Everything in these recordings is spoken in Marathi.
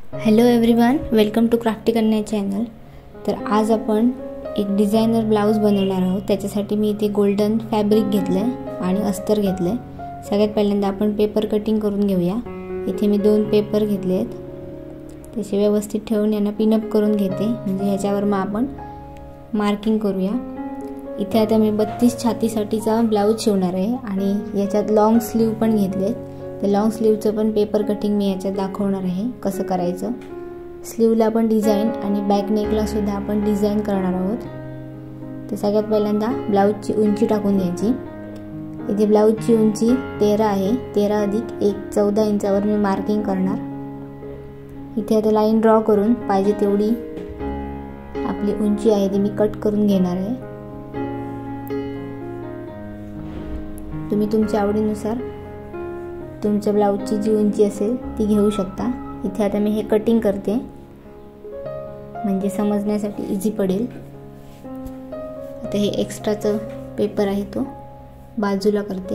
Hello everyone, welcome to crafty Kanya channel. तर आज आपण एक डिझायनर ब्लाऊज बनवणार आहोत। त्याच्यासाठी मी इथे गोल्डन फॅब्रिक घेतलं आहे आणि अस्तर घेतलं आहे। सगळ्यात पहिल्यांदा आपण पेपर कटिंग करून घेऊया। इथे मी 2 पेपर घेतले आहेत, त्याचे व्यवस्थित ठेवून यांना पिनअप करून घेते, म्हणजे ह्याच्यावर मग आपण मार्किंग करूया। इथे आता मी 32 छातीसाठीचा ब्लाऊज शिवणार आहे आणि याच्यात लॉंग स्लीव पण घेतले। ते लॉंग स्लीवचं पण पेपर कटिंग मी याच्यात दाखवणार आहे कसं करायचं। स्लीवला आपण डिझाईन आणि बॅक नेकला सुद्धा आपण डिझाईन करणार आहोत। तर सगळ्यात पहिल्यांदा ब्लाऊजची उंची टाकून घ्यायची। इथे ब्लाऊजची उंची 13 आहे। 13 + 1 14 इंचावर मी मार्किंग करणार। इथे आता लाईन ड्रॉ करून पाहिजे तेवढी आपली उंची आहे ती मी कट करून घेणार आहे। तुम्ही तुमच्या आवडीनुसार तुमच्या ब्लाऊजची जी उंची असेल ती घेऊ शकता। इथे आता मी हे कटिंग करते, म्हणजे समजण्यासाठी इझी पडेल। आता हे एक्स्ट्राचं पेपर आहे तो बाजूला करते।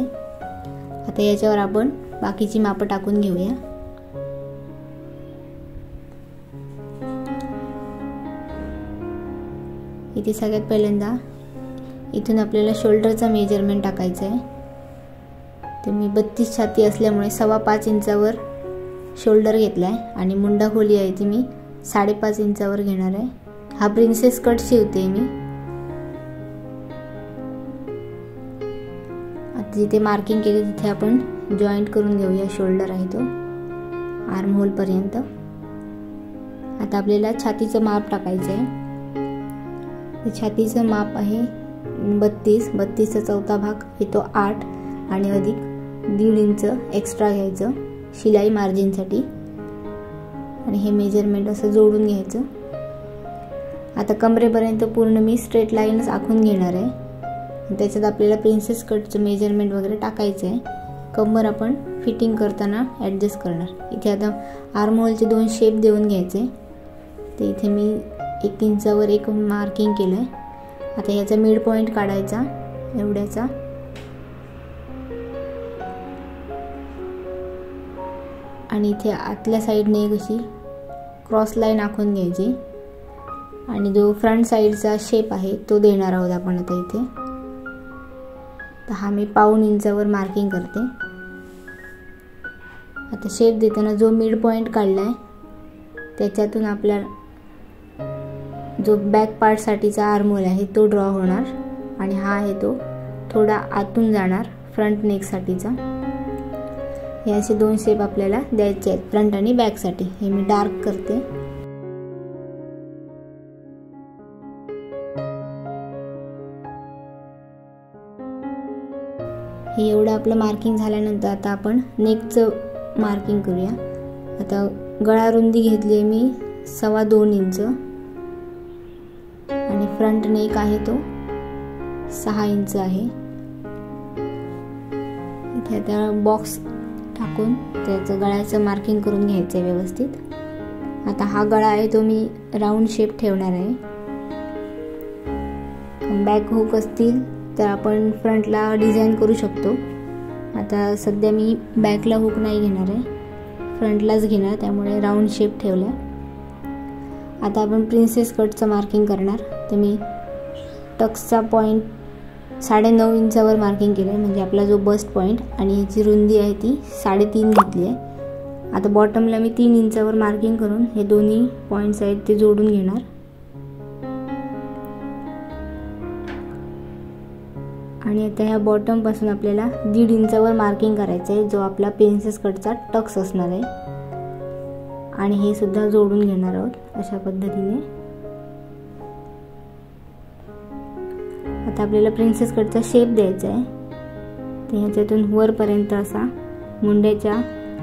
आता याच्यावर आपण बाकीची मापं टाकून घेऊया। इथे सगळ्यात पहिल्यांदा इथून आपल्याला शोल्डरचा मेजरमेंट टाकायचं आहे। तर मी 32 छाती असल्यामुळे 5.25 इंचावर शोल्डर घेतला आहे आणि मुंडा खोली आहे ती मी 5.5 इंचावर घेणार आहे। हा प्रिन्सेस कट शिवते मी। आता जिथे मार्किंग केली तिथे आपण जॉईंट करून घेऊया। शोल्डर आहे तो आर्म होल पर्यंत। आता आपल्याला छातीचं माप टाकायचं आहे। छातीचं माप आहे 32। 32चा चौथा भाग येतो 8 आणि अधिक 1.5 इंच एक्स्ट्रा घ्यायचं शिलाई मार्जिनसाठी आणि हे मेजरमेंट असं जोडून घ्यायचं। आता कमरेपर्यंत पूर्ण मी स्ट्रेट लाईनच आखून घेणार आहे। त्याच्यात आपल्याला प्रिन्सेस कटचं मेजरमेंट वगैरे टाकायचं आहे। कमर आपण फिटिंग करताना ॲडजस्ट करणार। इथे आता आर्म होलचे 2 शेप देऊन घ्यायचे। ते इथे मी 1 इंचावर एक मार्किंग केलं आहे। आता याचा मिड पॉईंट काढायचा एवढ्याचा आणि इथे आतल्या साईडने एक अशी क्रॉस लाईन आखून घ्यायची आणि जो फ्रंट साईडचा शेप आहे तो देणार आहोत आपण आता इथे। तर हा मी 1.25 इंचावर मार्किंग करते। आता शेप देताना जो मिड पॉईंट काढलाय त्याच्यातून आपला जो बॅक पार्ट साठीचा आर्म होल आहे तो ड्रॉ होणार आणि हा आहे तो थोडा आतून जाणार फ्रंट नेक साठीचा। हे असे 2 शेप आपल्याला द्यायचे आहेत फ्रंट आणि बॅक साठी। हे मी डार्क करते। हे एवढं आपलं मार्किंग झाल्यानंतर आता आपण नेकचं मार्किंग करूया। आता गळा रुंदी घेतली आहे मी 2.25 इंच आणि फ्रंट नेक आहे तो 6 इंच आहे। इथे आता बॉक्स टाकून त्याचं गळ्याचं मार्किंग करून घ्यायचं आहे व्यवस्थित। आता हा गळा आहे तो मी राऊंड शेप ठेवणार आहे। बॅक हुक असतील तर आपण फ्रंटला डिझाईन करू शकतो। आता सध्या मी बॅकला हुक नाही घेणार आहे, फ्रंटलाच घेणार, त्यामुळे राऊंड शेप ठेवला। आता आपण प्रिन्सेस कटचं मार्किंग करणार। तर मी टक्सचा पॉईंट 9.5 इंचावर मार्किंग केलं आहे, म्हणजे आपला जो बस्ट पॉईंट, आणि याची रुंदी आहे ती 3.5 घेतली आहे। आता बॉटमला मी 3 इंचावर मार्किंग करून हे दोन्ही पॉईंट्स आहेत ते जोडून घेणार आणि आता ह्या बॉटम पासून आपल्याला 1.5 इंचावर मार्किंग करायचं आहे, जो आपला प्रिन्सेस कटचा टक्स असणार आहे आणि हे सुद्धा जोडून घेणार आहोत अशा पद्धतीने। आता आपल्याला प्रिन्सेस कटचा शेप द्यायचा आहे। तर ह्याच्यातून वरपर्यंत असा मुंड्याच्या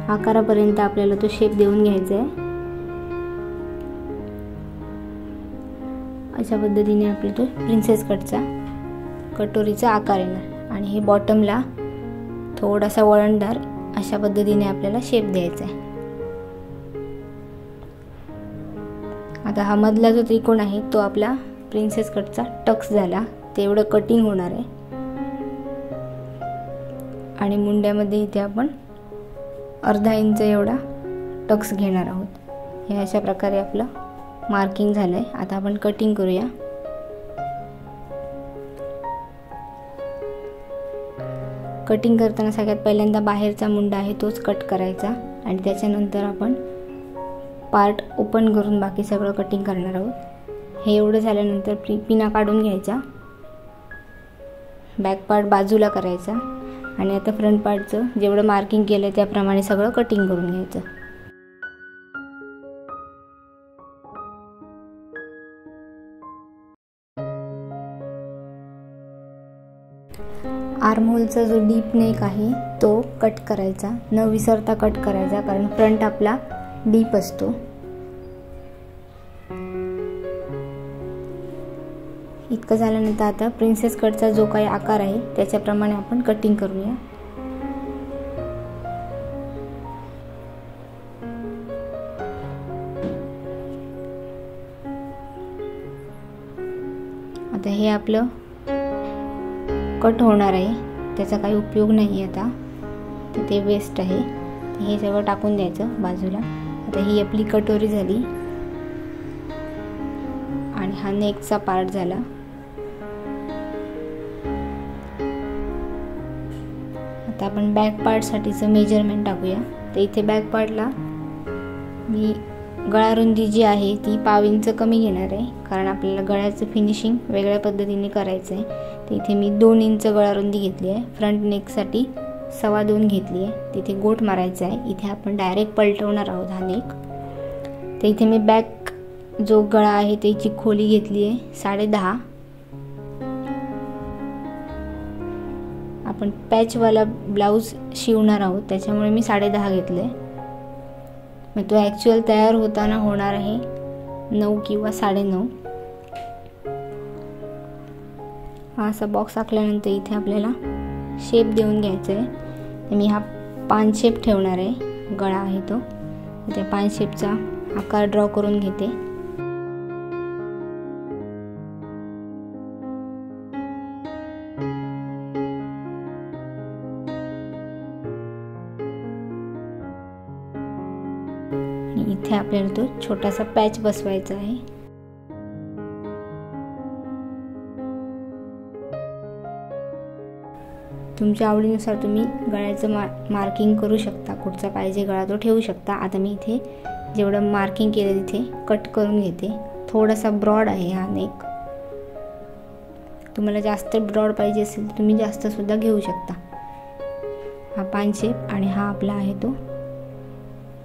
आकारापर्यंत आपल्याला तो शेप देऊन घ्यायचा आहे। अशा पद्धतीने आपला तो प्रिन्सेस कटचा कटोरीचा आकार येणार आणि हे बॉटमला थोडासा वळणदार अशा पद्धतीने आपल्याला शेप द्यायचा आहे। आता हा मधला जो त्रिकोण आहे तो आपला प्रिन्सेस कटचा टक्स झाला, तेवढं कटिंग होणार आहे आणि मुंड्यामध्ये इथे आपण अर्धा इंच एवढा टक्स घेणार आहोत। हे अशा प्रकारे आपलं मार्किंग झालं आहे. आता आपण कटिंग करूया. कटिंग करताना सगळ्यात पहिल्यांदा बाहेरचा मुंडा आहे तोच कट करायचा आणि त्याच्यानंतर आपण पार्ट ओपन करून बाकी सगळं कटिंग करणार आहोत. हे एवढं झाल्यानंतर पिना काढून घ्यायचा, बॅक पार्ट बाजूला करायचा आणि आता फ्रंट पार्टचं जेवढं मार्किंग केलं त्याप्रमाणे सगळं कटिंग करून घ्यायचं. आर्महोलचा जो डीप नेक आहे तो कट करायचा, न विसरता कट करायचा, कारण फ्रंट आपला डीप असतो. इतकं झाल्यानंतर आता प्रिन्सेस कटचा जो काही आकार आहे त्याच्याप्रमाणे आपण कटिंग करूया. आता हे आपलं कट होणार आहे, त्याचा काही उपयोग नाही आता, ते वेस्ट आहे. हे सगळं टाकून द्यायचं बाजूला. आता ही आपली कटोरी झाली आणि हा नेकचा पार्ट झाला. आता आपण बॅक पार्टसाठीचं मेजरमेंट टाकूया. तर इथे बॅक पार्टला मी गळारुंदी जी आहे ती 1/2 इंच कमी घेणार आहे, कारण आपल्याला गळ्याचं फिनिशिंग वेगळ्या पद्धतीने करायचं आहे. तर इथे मी 2 इंच गळारुंदी घेतली आहे. फ्रंट नेकसाठी 2.25 घेतली आहे. तिथे गोट मारायचा आहे. इथे आपण डायरेक्ट पलटवणार आहोत हा नेक. तर इथे मी बॅक जो गळा आहे त्याची खोली घेतली आहे 10.5. आपण पॅचवाला ब्लाऊज शिवणार आहोत त्याच्यामुळे मी 10.5 घेतले. मग तो ॲक्च्युअल तयार होताना होणार आहे 9 किंवा 9.5. हा असा बॉक्स आखल्यानंतर इथे आपल्याला शेप देऊन घ्यायचा आहे. तर मी हा पान शेप ठेवणार आहे, गळा आहे तो. त्या पान शेपचा आकार ड्रॉ करून घेते. आणि इथे आपल्याला तो छोटासा पॅच बसवायचा आहे. तुमच्या आवडीनुसार तुम्ही गळ्याचं मार्किंग करू शकता, कुठचा पाहिजे गळा तो ठेवू शकता. आता मी इथे जेवढं मार्किंग केलं तिथे कट करून घेते. थोडासा ब्रॉड आहे हा नेक. तुम्हाला जास्त ब्रॉड पाहिजे असेल तर तुम्ही जास्त सुद्धा घेऊ शकता. हा पान शेप आणि हा आपला आहे तो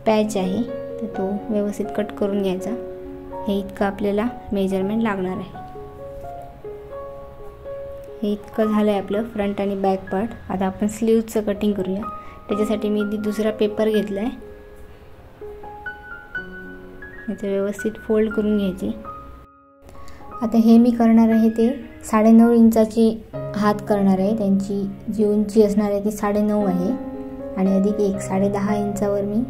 पॅच आहे, तर तो व्यवस्थित कट करून घ्यायचा. हे इतकं आपल्याला मेजरमेंट लागणार आहे. हे इतकं झालं आहे आपलं फ्रंट आणि बॅक पार्ट. आता आपण स्लीव्जचं कटिंग करूया. त्याच्यासाठी मी दुसरा पेपर घेतला आहे. याचं व्यवस्थित फोल्ड करून घ्यायची. आता हे मी करणार आहे ते 9.5 इंचाची हात करणार आहे. त्यांची जी उंची असणार आहे ती 9.5 आहे आणि अधिक 1 10.5 इंचावर मी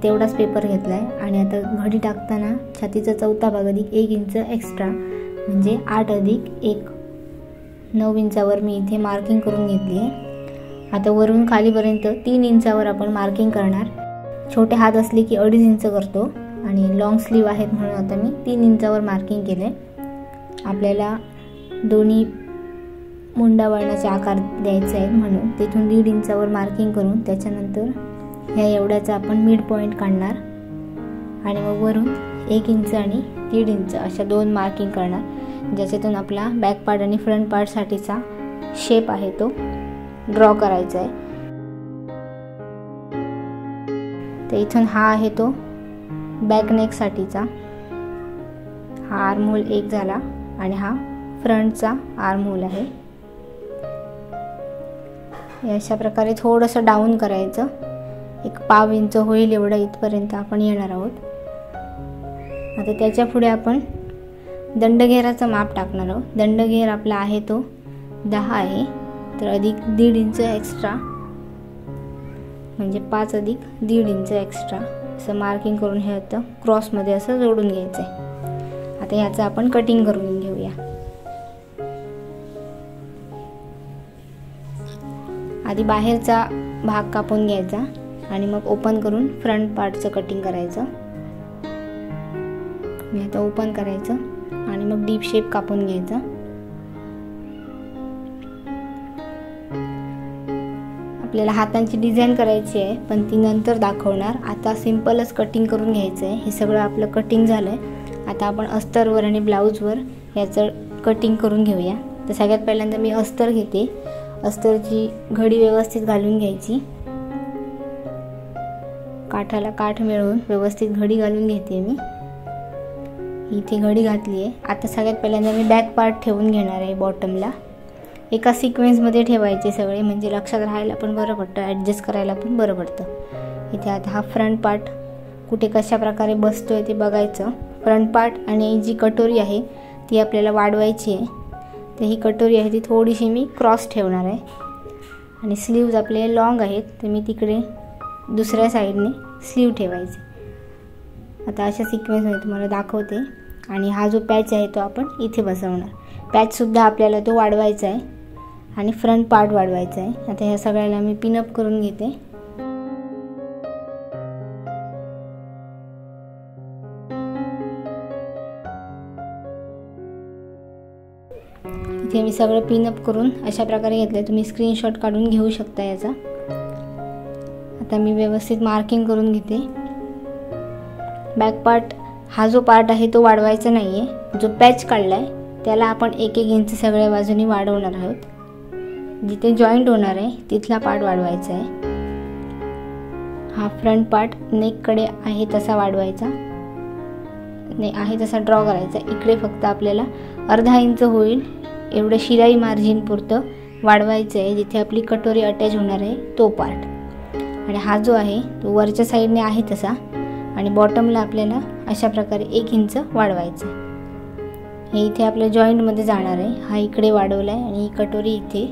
तेवढाच पेपर घेतला आहे. आणि आता घडी टाकताना छातीचा चौथा भाग अधिक 1 इंच एक्स्ट्रा म्हणजे 8 अधिक 1 9 इंचावर मी इथे मार्किंग करून घेतली आहे. आता वरून खालीपर्यंत 3 इंचावर आपण मार्किंग करणार. छोटे हात असले की 2.5 इंच करतो आणि लॉंग स्लीव आहेत म्हणून आता मी 3 इंचावर मार्किंग केले. आपल्याला दोन्ही मुंडा वळणाचे आकार द्यायचे आहेत म्हणून तिथून 1.5 इंचावर मार्किंग करून त्याच्यानंतर ह्या एवढ्याचा आपण मिड पॉईंट काढणार आणि मग वरून 1 इंच आणि 1.5 इंच अशा 2 मार्किंग करणार, ज्याच्यातून आपला बॅक पार्ट आणि फ्रंट पार्टसाठीचा शेप आहे तो ड्रॉ करायचा आहे. तर इथून हा आहे तो बॅक नेकसाठीचा. हा आर्महोल 1 झाला आणि हा फ्रंटचा आर्महोल आहे. अशा प्रकारे थोडंसं डाऊन करायचं. 1/2 इंच होईल एवढं इथपर्यंत आपण येणार आहोत. आता त्याच्या पुढे आपण दंडघेराचं माप टाकणार आहोत. दंडघेर आपला आहे तो 10 आहे, तर अधिक 1.5 इंच एक्स्ट्रा म्हणजे 5 अधिक 1.5 इंच एक्स्ट्रा असं मार्किंग करून हे होतं क्रॉसमध्ये असं जोडून घ्यायचं आहे. आता ह्याचं आपण कटिंग करून घेऊया. आधी बाहेरचा भाग कापून घ्यायचा आणि मग ओपन करून फ्रंट पार्टचं कटिंग करायचं. मी आता ओपन करायचं आणि मग डीप शेप कापून घ्यायचा. आपल्याला हातांची डिझाईन करायची आहे पण ती नंतर दाखवणार. आता सिंपलच कटिंग करून घ्यायचं आहे. हे सगळं आपलं कटिंग झालं आहे. आता आपण अस्तरवर आणि ब्लाऊजवर याचं कटिंग करून घेऊया. तर सगळ्यात पहिल्यांदा मी अस्तर घेते. अस्तरची घडी व्यवस्थित घालून घ्यायची. काठाला काठ मिळवून व्यवस्थित घडी घालून घेते मी. इथे घडी घातली आहे. आता सगळ्यात पहिल्यांदा मी बॅक पार्ट ठेवून घेणार आहे बॉटमला. एका सिक्वेन्समध्ये ठेवायचे सगळे, म्हणजे लक्षात राहायला पण बरं पडतं, ॲडजस्ट करायला पण बरं पडतं. इथे आता हा फ्रंट पार्ट कुठे कशा प्रकारे बसतोय ते बघायचं. फ्रंट पार्ट आणि जी कटोरी आहे ती आपल्याला वाढवायची आहे. तर ही कटोरी आहे ती थोडीशी मी क्रॉस ठेवणार आहे. आणि स्लीव्ज आपले लॉंग आहेत तर मी तिकडे दुसऱ्या साईडने स्लीव ठेवायचे. आता अशा सिक्वेन्समध्ये तुम्हाला दाखवते. आणि हा जो पॅच आहे तो आपण इथे बसवणार. पॅचसुद्धा आपल्याला तो वाढवायचा आहे आणि फ्रंट पार्ट वाढवायचा आहे. आता ह्या सगळ्याला मी पिनअप करून घेते. इथे मी सगळं पिनअप करून अशा प्रकारे घेतलं. तुम्ही स्क्रीनशॉट काढून घेऊ शकता याचा. आता मी व्यवस्थित मार्किंग करून घेते. बॅक पार्ट हा जो पार्ट आहे तो वाढवायचा नाही आहे. जो पॅच काढला आहे त्याला आपण 1-1 इंच सगळ्या बाजूनी वाढवणार आहोत. जिथे जॉईंट होणार आहे तिथला पार्ट वाढवायचा आहे. हा फ्रंट पार्ट नेककडे आहे तसा वाढवायचा, आहे तसा ड्रॉ करायचा. इकडे फक्त आपल्याला अर्धा इंच होईल एवढं शिलाई मार्जिन पुरतं वाढवायचं आहे, जिथे आपली कटोरी अटॅच होणार आहे तो पार्ट. आणि हा जो आहे तो वरच्या साईडने आहे तसा आणि बॉटमला आपल्याला अशा प्रकारे 1 इंच वाढवायचं आहे. हे इथे आपल्या जॉईंटमध्ये जाणार आहे. हा इकडे वाढवला आहे आणि ही कटोरी इथे.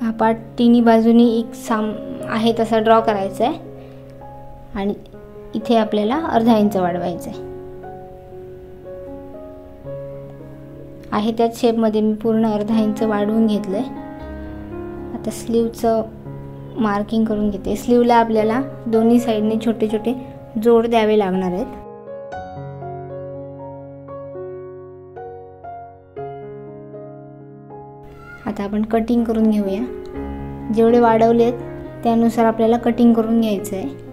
हा पार्ट तिन्ही बाजूनी एक आहे तसा ड्रॉ करायचा आहे आणि इथे आपल्याला अर्धा इंच वाढवायचं आहे. त्याच शेपमध्ये मी पूर्ण अर्धा इंच वाढवून घेतलं आहे. आता स्लीवचं मार्किंग करून घेते. स्लीवला आपल्याला दोन्ही साईडने छोटे छोटे जोड द्यावे लागणार आहेत. आता आपण कटिंग करून घेऊया. जेवढे वाढवलेत त्यानुसार आपल्याला कटिंग करून घ्यायचं आहे.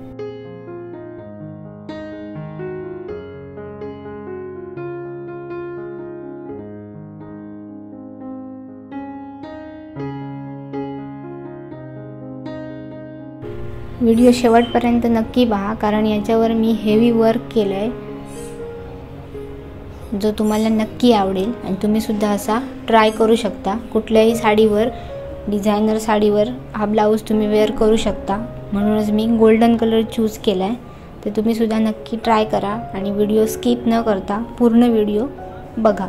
व्हिडिओ शेवटपर्यंत नक्की पहा, कारण याच्यावर मी हेवी वर्क केलं आहे जो तुम्हाला नक्की आवडेल आणि तुम्ही सुद्धा असा ट्राय करू शकता. कुठल्याही साडीवर, डिझायनर साडीवर हा ब्लाऊज तुम्ही वेअर करू शकता. म्हणूनच मी गोल्डन कलर चूज केला आहे. तर तुम्ही सुद्धा नक्की ट्राय करा आणि व्हिडिओ स्किप न करता पूर्ण व्हिडिओ बघा.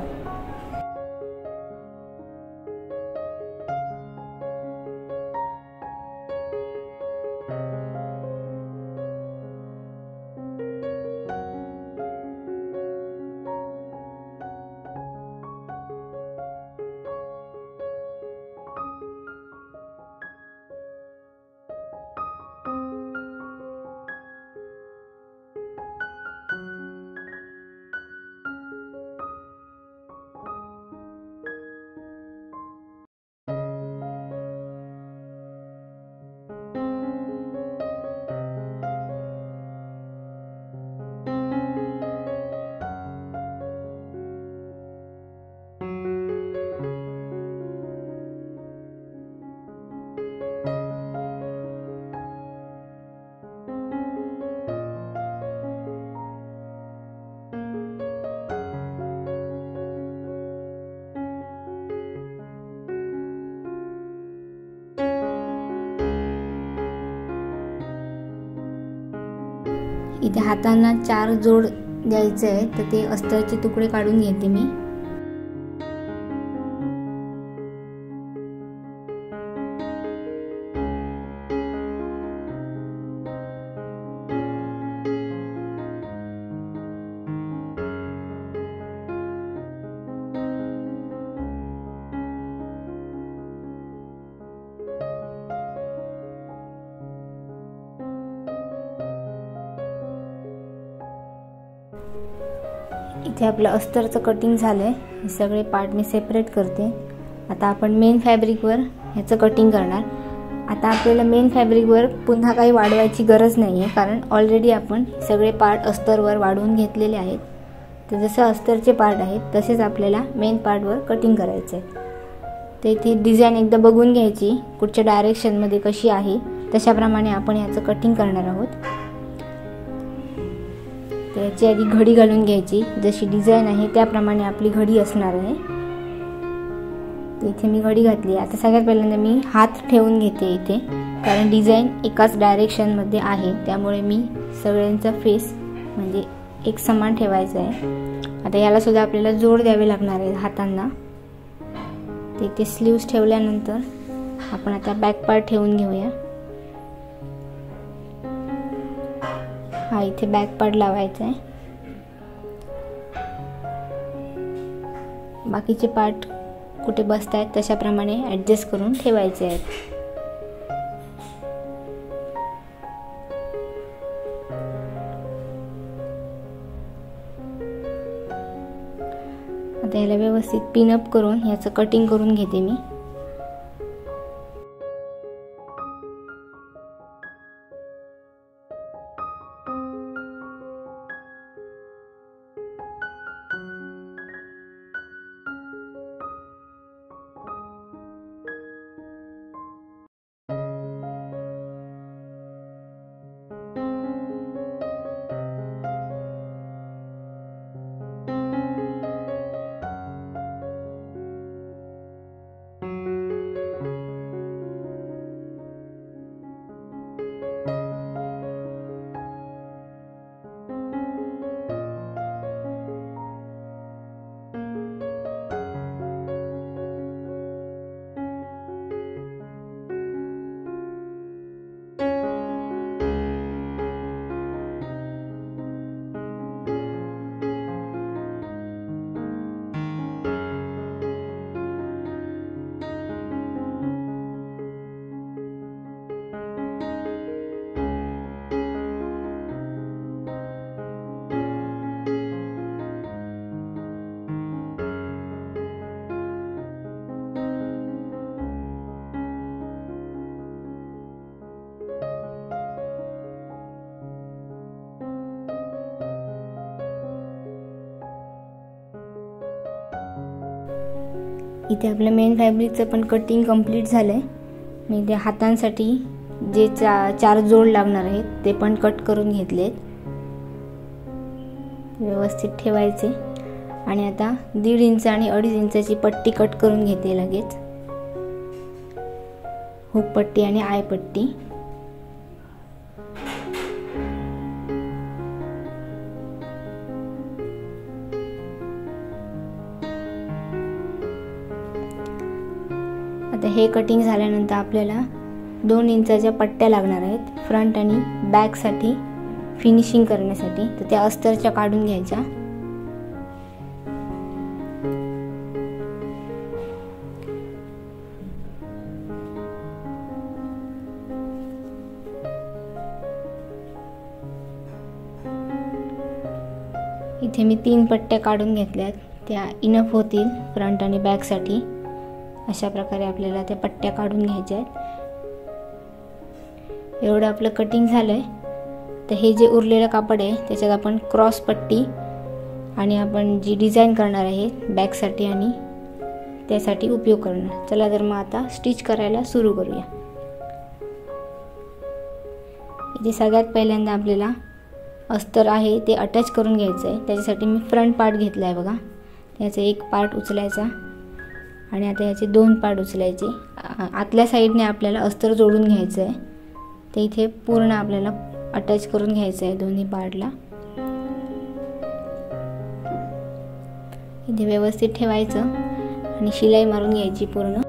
इथे हातांना 4 जोड द्यायचे आहे, तर ते अस्तरचे तुकडे काढून घेते मी. इथे आपलं अस्तरचं कटिंग झालं आहे. हे सगळे पार्ट मी सेपरेट करते. आता आपण मेन फॅब्रिकवर ह्याचं कटिंग करणार. आता आपल्याला मेन फॅब्रिकवर पुन्हा काही वाढवायची गरज नाही आहे, कारण ऑलरेडी आपण सगळे पार्ट अस्तरवर वाढवून घेतलेले आहेत. तर जसं अस्तरचे पार्ट आहेत तसेच आपल्याला मेन पार्टवर कटिंग करायचं आहे. तर इथे डिझाईन एकदा बघून घ्यायची कुठच्या डायरेक्शनमध्ये कशी आहे, तशाप्रमाणे आपण याचं कटिंग करणार आहोत. तर याची आधी घडी घालून घ्यायची. जशी डिझाईन आहे त्याप्रमाणे आपली घडी असणार आहे. तर इथे मी घडी घातली. आता सगळ्यात पहिल्यांदा मी हात ठेवून घेते इथे, कारण डिझाईन एकाच डायरेक्शनमध्ये आहे, त्यामुळे मी सगळ्यांचा फेस म्हणजे एक समान ठेवायचा आहे. आता याला सुद्धा आपल्याला जोड द्यावे लागणार आहे हातांना. तर इथे स्लीव्स ठेवल्यानंतर आपण आता बॅक पार्ट ठेवून घेऊया. हा इथे बॅक पार्ट लावायचा आहे. बाकीचे पार्ट कुठे बसत आहेत तशाप्रमाणे ॲडजस्ट करून ठेवायचे आहेत. आता याला व्यवस्थित पिनअप करून याचं कटिंग करून घेते मी. इथे आपलं मेन फॅब्रिकचं पण कटिंग कंप्लीट झालं आहे. मी इथे हातांसाठी जे चार जोड लागणार आहेत ते पण कट करून घेतलेत. व्यवस्थित ठेवायचे. आणि आता 1.5 इंच आणि 2.5 इंचाची पट्टी कट करून घेते लगेच. हुक पट्टी आणि आय पट्टी. आता हे कटिंग झाल्यानंतर आपल्याला 2 इंचाच्या पट्ट्या लागणार आहेत फ्रंट आणि बॅकसाठी फिनिशिंग करण्यासाठी. तर त्या अस्तरच्या काढून घ्यायच्या. इथे मी 3 पट्ट्या काढून घेतल्यात. त्या इनफ होतील फ्रंट आणि बॅकसाठी. अशा प्रकारे आपल्याला त्या पट्ट्या काढून घ्यायच्या आहेत. एवढं आपलं कटिंग झालंय. तर हे जे उरलेलं कापड आहे त्याच्यात आपण क्रॉस पट्टी आणि आपण जी डिझाईन करणार आहे बॅकसाठी आणि त्यासाठी उपयोग करणार. चला तर मग आता स्टिच करायला सुरू करूया. इथे सगळ्यात पहिल्यांदा आपल्याला अस्तर आहे ते अटॅच करून घ्यायचं आहे. त्याच्यासाठी मी फ्रंट पार्ट घेतला आहे बघा. त्याचा एक पार्ट उचलायचा आणि आता याचे 2 पार्ट उचलायचे. आतल्या साईडने आपल्याला अस्तर जोडून घ्यायचं आहे. ते इथे पूर्ण आपल्याला अटॅच करून घ्यायचं आहे दोन्ही पार्टला. इथे व्यवस्थित ठेवायचं आणि शिलाई मारून घ्यायची पूर्ण.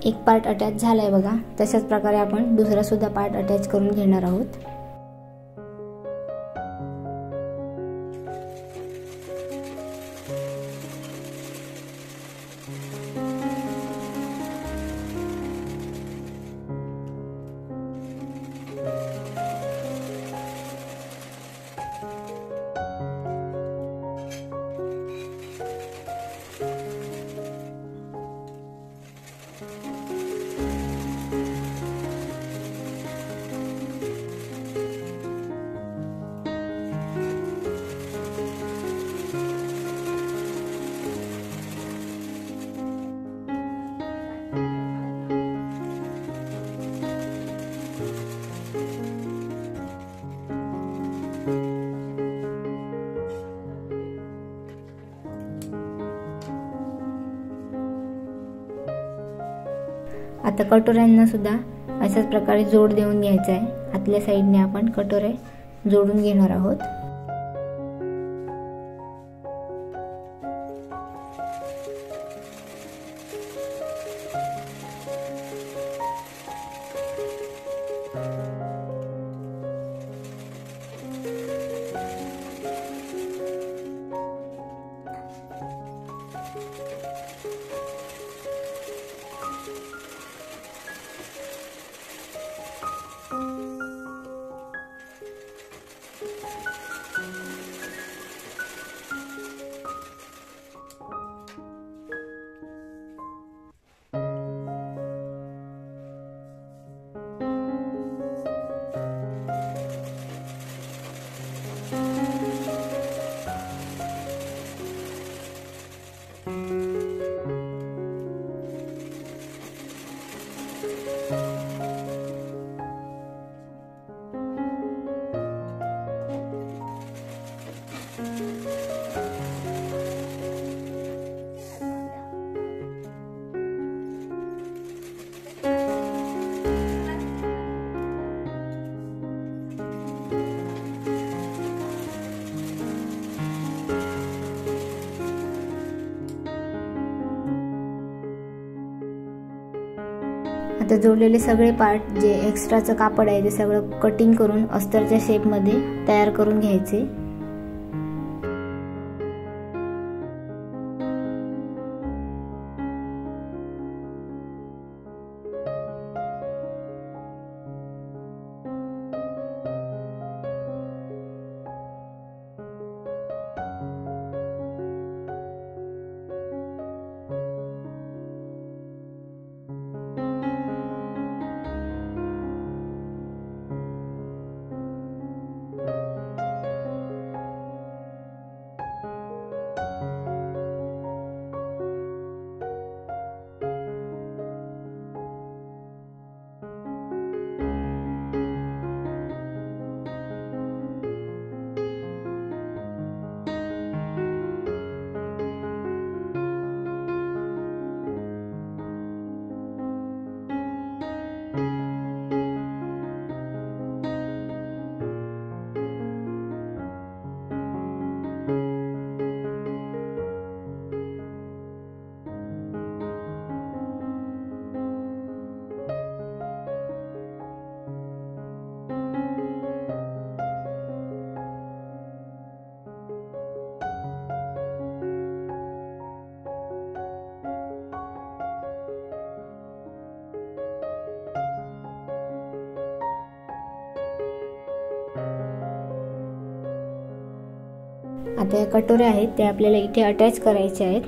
एक पार्ट अटॅच झालाय बघा। तशाच प्रकारे आपण दुसरा सुद्धा पार्ट अटॅच करून घेणार आहोत। आता कटोऱ्यांना सुद्धा अशाच प्रकारे जोड देऊन घ्यायचा आहे। आतल्या साईडने आपण कटोरे जोडून घेणार आहोत। आता जोडलेले सगळे पार्ट जे एक्स्ट्राचं कापड आहे ते सगळं कटिंग करून अस्तरच्या शेपमध्ये तयार करून घ्यायचे। आता या कटोऱ्या आहेत ते आपल्याला इथे अटॅच करायचे आहेत।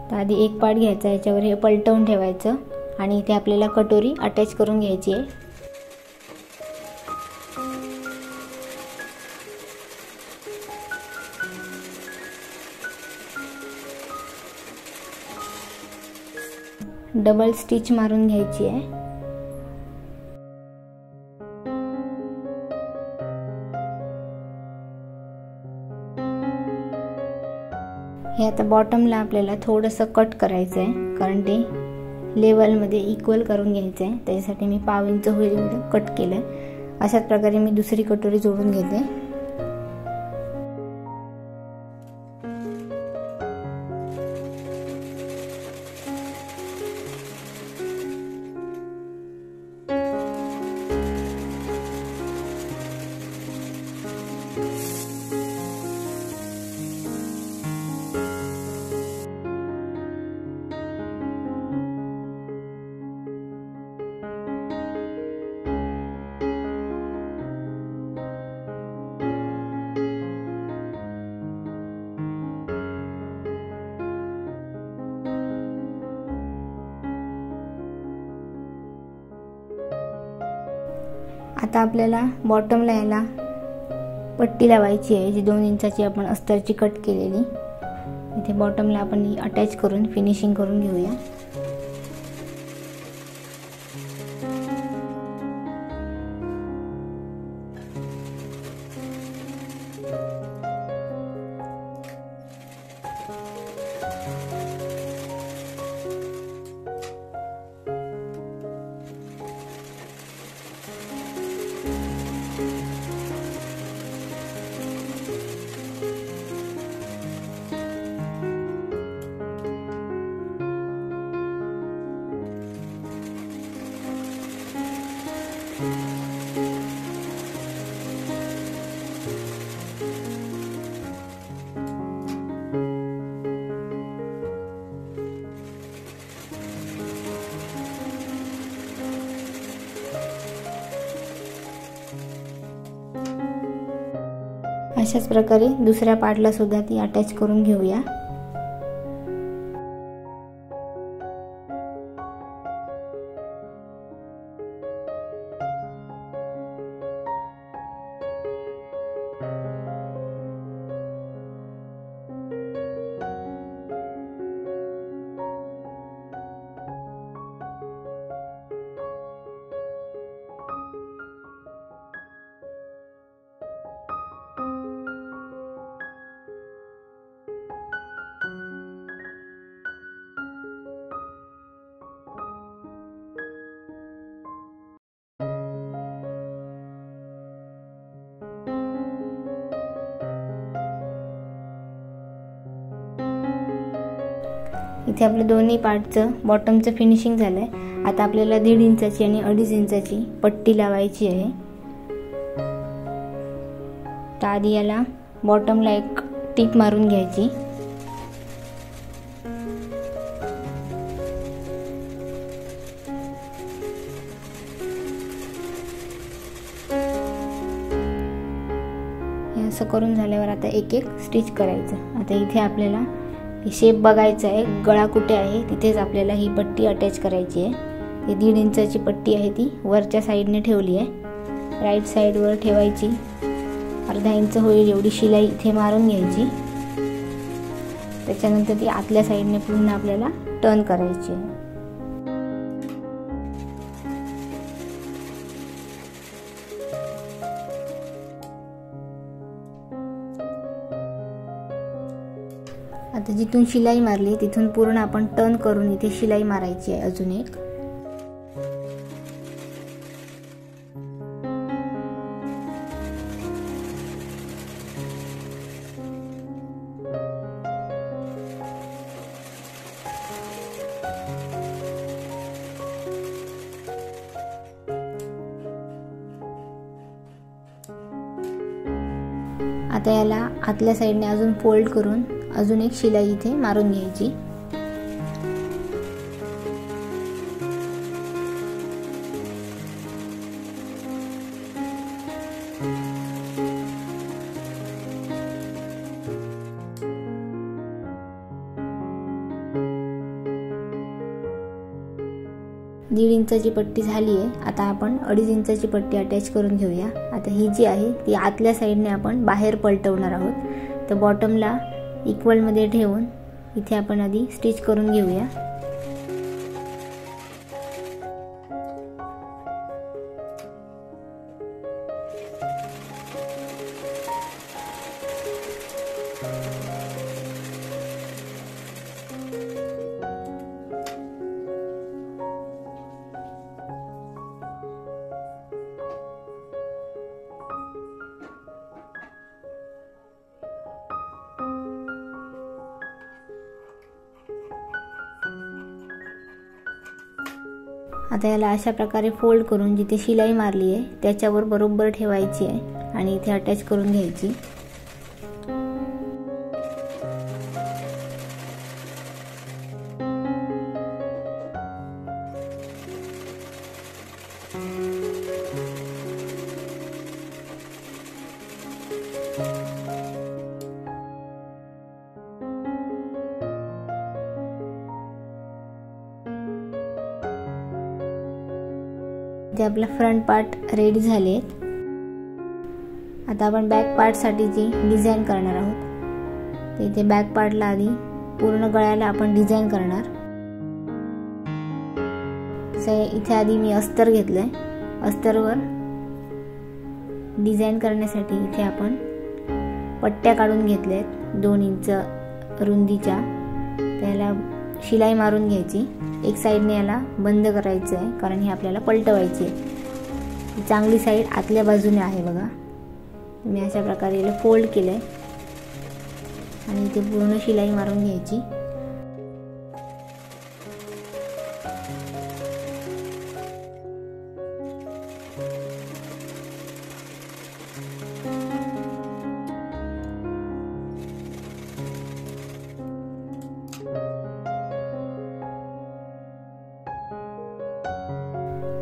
तर आधी एक पार्ट घ्यायचा, याच्यावर हे पलटवून ठेवायचं आणि इथे आपल्याला कटोरी अटॅच करून घ्यायची आहे। डबल स्टिच मारून घ्यायची आहे। हे आता बॉटमला आपल्याला थोडंसं कट करायचं आहे, कारण ते लेवलमध्ये इक्वल करून घ्यायचं आहे. त्याच्यासाठी मी 1/2 इंच होईल एवढं कट केलं आहे. अशाच प्रकारे मी दुसरी कटोरी जोडून घेते. आता आपल्याला बॉटमला याला पट्टी लावायची आहे, जी 2 इंचाची आपण अस्तरची कट केलेली. इथे बॉटमला आपण ही अटॅच करून फिनिशिंग करून घेऊया. अशाच प्रकारे दुसऱ्या पार्टला सुद्धा ती अटॅच करून घेऊया. इथे आपल्या दोन्ही पार्टचं बॉटमचं फिनिशिंग झालंय. आता आपल्याला 1.5 इंचाची आणि 2.5 इंचाची पट्टी लावायची आहे. तर आधी याला बॉटमला एक टिप मारून घ्यायची. असं करून झाल्यावर आता एक एक स्टिच करायचं. आता इथे आपल्याला शेप बघायचा आहे, गळा कुठे आहे तिथेच आपल्याला ही पट्टी अटॅच करायची आहे. ही 1.5 इंचाची पट्टी आहे, ती वरच्या साईडने ठेवली आहे. राईट साईडवर ठेवायची. अर्धा इंच होईल एवढी शिलाई इथे मारून घ्यायची. त्याच्यानंतर ती आतल्या साईडने पुन्हा आपल्याला टर्न करायची आहे. आता जिथून शिलाई मारली तिथून पूर्ण आपण टर्न करून इथे शिलाई मारायची आहे अजून एक. आता याला आतल्या साईडने अजून फोल्ड करून अजून एक शिलाई इथे मारून घ्यायची. दीड इंचाची पट्टी झाली आहे. आता आपण 2.5 इंचाची पट्टी अटॅच करून घेऊया. आता ही जी आहे ती आतल्या साईडने आपण बाहेर पलटवणार आहोत. तर बॉटमला इक्वल मध्ये ठेवून इथे आपण आधी स्टिच करून घेऊया. आता याला अशा प्रकारे फोल्ड करून जिथे शिलाई मारली आहे त्याच्यावर बरोबर ठेवायची आहे आणि इथे अटॅच करून घ्यायची। इथे आपला फ्रंट पार्ट रेडी झाले। आता आपण बॅक पार्ट साठीची डिझाइन करणार आहोत। तर इथे बॅक पार्टला आधी पूर्ण गळ्याला आपण डिझाइन करणार। इथे आधी मी अस्तर घेतलंय। अस्तरवर डिझाइन करण्यासाठी इथे आपण पट्ट्या काढून घेतल्यात 2 इंच रुंदीच्या। त्याला शिलाई मारून घ्यायची। एक साइडने याला बंद करायचं आहे कारण हे आपल्याला पलटवायची आहे। चांगली साइड आतल्या बाजूने आहे बघा। मी अशा प्रकारे याला फोल्ड केलंय आणि इथे पूर्ण शिलाई मारून घ्यायची।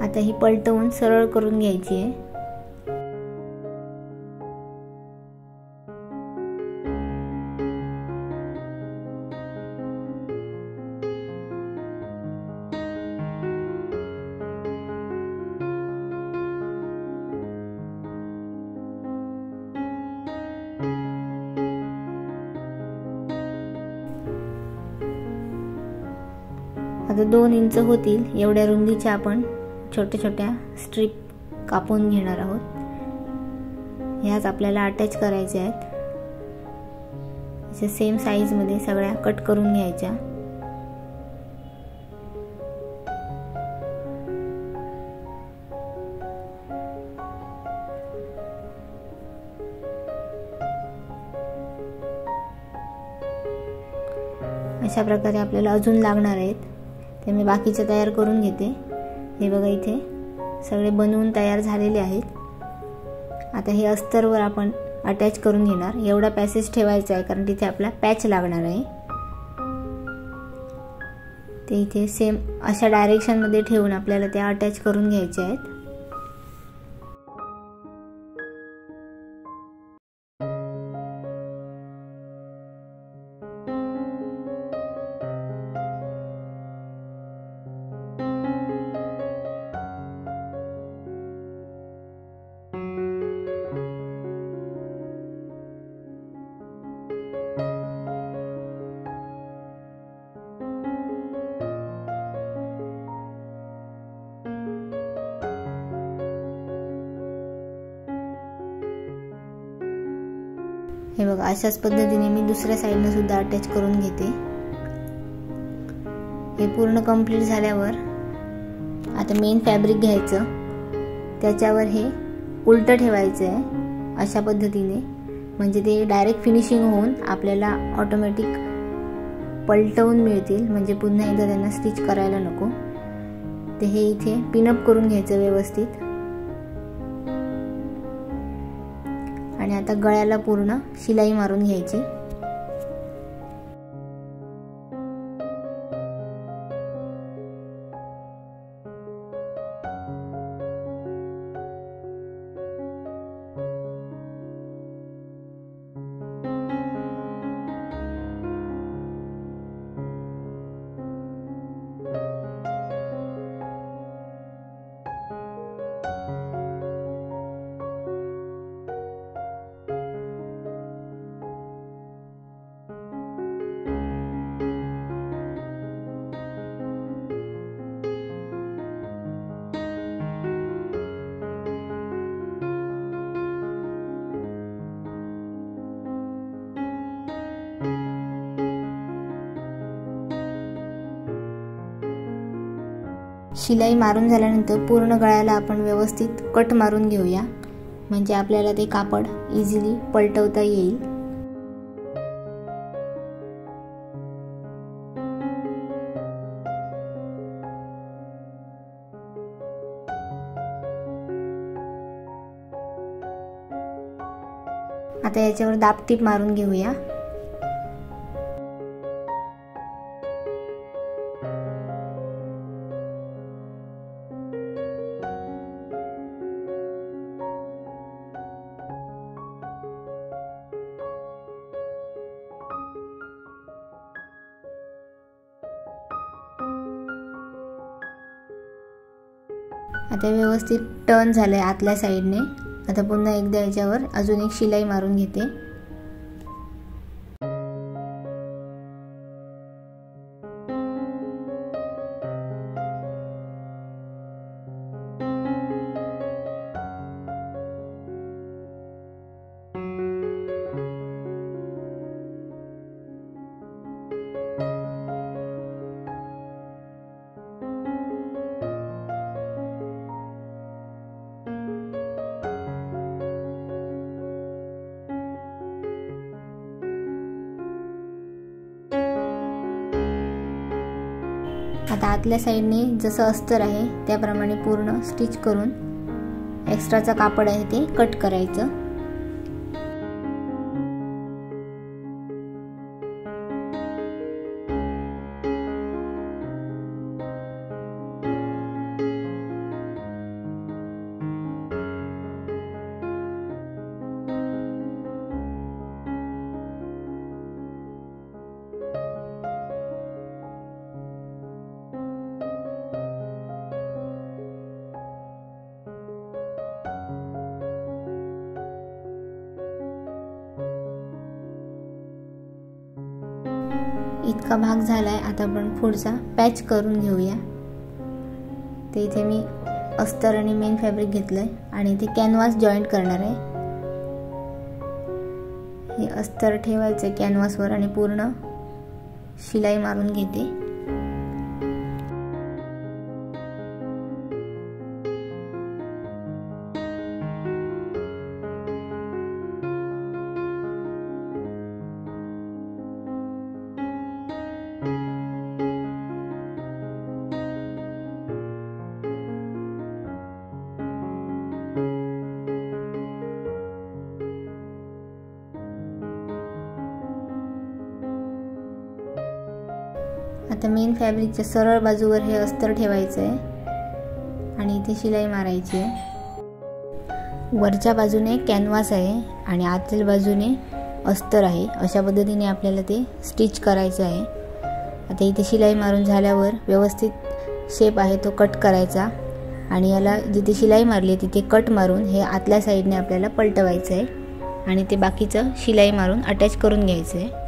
आता ही पलटवून सरळ करून घ्यायची आहे। आता 2 इंच होतील एवढ्या रुंदीच्या आपण छोट्या छोट्या स्ट्रिप कापून घेणार आहोत। ह्याच आपल्याला अटॅच करायच्या आहेत। सेम साइज मध्ये सगळ्या कट करून घ्यायच्या। अशा प्रकारे आपल्याला अजून लागणार आहेत। ते मी बाकीचे तयार करून घेते। हे बघा इथे सगळे बनवून तयार झालेले आहेत। आता हे अस्तरवर आपण अटॅच करून घेणार। एवढा पॅसेज ठेवायचा आहे कारण तिथे आपला पॅच लागणार आहे। ते इथे सेम अशा डायरेक्शन मध्ये ठेवून आपल्याला ते अटॅच करून घ्यायचे आहेत। हे बघा अशाच पद्धतीने मी दुसऱ्या साइडने सुद्धा अटॅच करून घेते। हे पूर्ण कंप्लीट झाल्यावर आता मेन फॅब्रिक घ्यायचं, त्याच्यावर हे उलट ठेवायचं आहे अशा पद्धतीने, म्हणजे ते डायरेक्ट फिनिशिंग होऊन आपल्याला ऑटोमॅटिक पलटवून मिळतील, म्हणजे पुन्हा एकदा त्यांना स्टिच करायला नको। ते हे इथे पिनअप करून घ्यायचं व्यवस्थित आणि आता गळ्याला पूर्ण शिलाई मारून घ्यायची। शिलाई मारून झाल्यानंतर पूर्ण गळ्याला आपण व्यवस्थित कट मारून घेऊया, म्हणजे आपल्याला ते कापड इझिली पलटवता येईल. आता याच्यावर दाबटीप मारून घेऊया. आता व्यवस्थित टर्न झालंय आतल्या साईडने. आता पुन्हा एकदा याच्यावर अजून एक शिलाई मारून घेते. आता आतल्या साईडने जसं अस्तर आहे त्याप्रमाणे पूर्ण स्टिच करून एक्स्ट्राचा कापड आहे ते कट करायचं. इतका भाग झालाय. आता आपण पुढचा पॅच करून घेऊया. ते इथे मी अस्तर आणि मेन फॅब्रिक घेतलंय आणि ते कॅनव्हास जॉईंट करणार आहे. हे अस्तर ठेवायचं कॅनव्हासवर आणि पूर्ण शिलाई मारून घेते. आता मेन फॅब्रिकच्या सरळ बाजूवर हे अस्तर ठेवायचं आहे आणि इथे शिलाई मारायची आहे. वरच्या बाजूने कॅनव्हास आहे आणि आतल्या बाजूने अस्तर आहे. अशा पद्धतीने आपल्याला ते स्टिच करायचं आहे. आता इथे शिलाई मारून झाल्यावर व्यवस्थित शेप आहे तो कट करायचा आणि याला जिथे शिलाई मारली तिथे कट मारून हे आतल्या साईडने आपल्याला पलटवायचं आहे आणि ते बाकीचं शिलाई मारून अटॅच करून घ्यायचं आहे.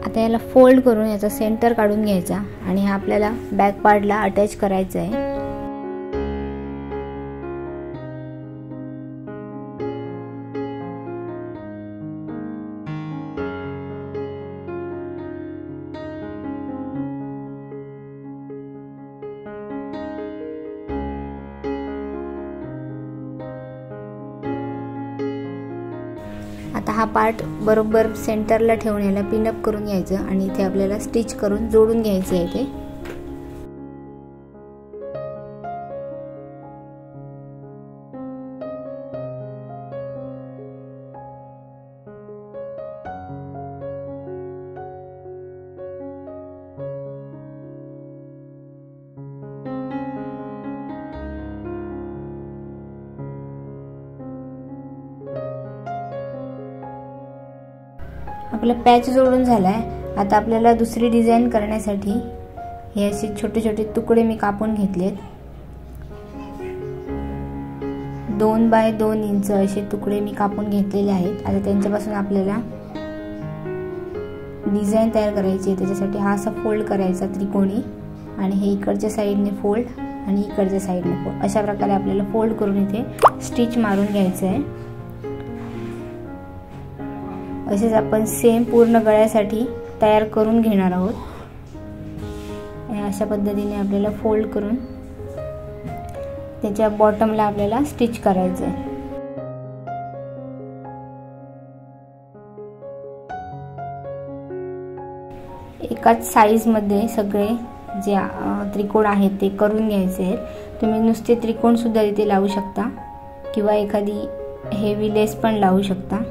आता याला फोल्ड करून याचा सेंटर काढून घ्यायचा आणि हा आपल्याला बॅक पार्टला अटॅच करायचा आहे. आता हा पार्ट बरोबर सेंटरला ठेवून याला पिनअप करून घ्यायचं आणि इथे आपल्याला स्टिच करून जोडून घ्यायचं आहे ते. आपला पॅच जोडून झालाय। आता आपल्याला दुसरी डिझाइन करण्यासाठी हे असे छोटे छोटे तुकडे मी कापून घेतलेत। 2 बाय 2 इंच असे तुकडे मी कापून घेतलेले आहेत। आता त्यांच्यापासून आपल्याला डिझाइन तयार करायची आहे। त्याच्यासाठी हा असा फोल्ड करायचा त्रिकोणी आणि हे इकडच्या साइडने फोल्ड आणि इकडच्या साइडने फोल्ड, अशा प्रकारे आपल्याला फोल्ड करून इथे स्टिच मारून घ्यायचं आहे। असेच आपण सेम पूर्ण गळ्यासाठी तयार करून घेणार आहोत। अशा पद्धतीने आपल्याला फोल्ड करून त्याच्या बॉटमला आपल्याला स्टिच करायचं आहे। एकाच साइज मध्ये सगळे जे त्रिकोण आहेत ते करून घ्यायचे आहेत। तुम्ही नुसते त्रिकोण सुद्धा इथे लावू शकता किंवा एखादी हेवी लेस पण लावू शकता।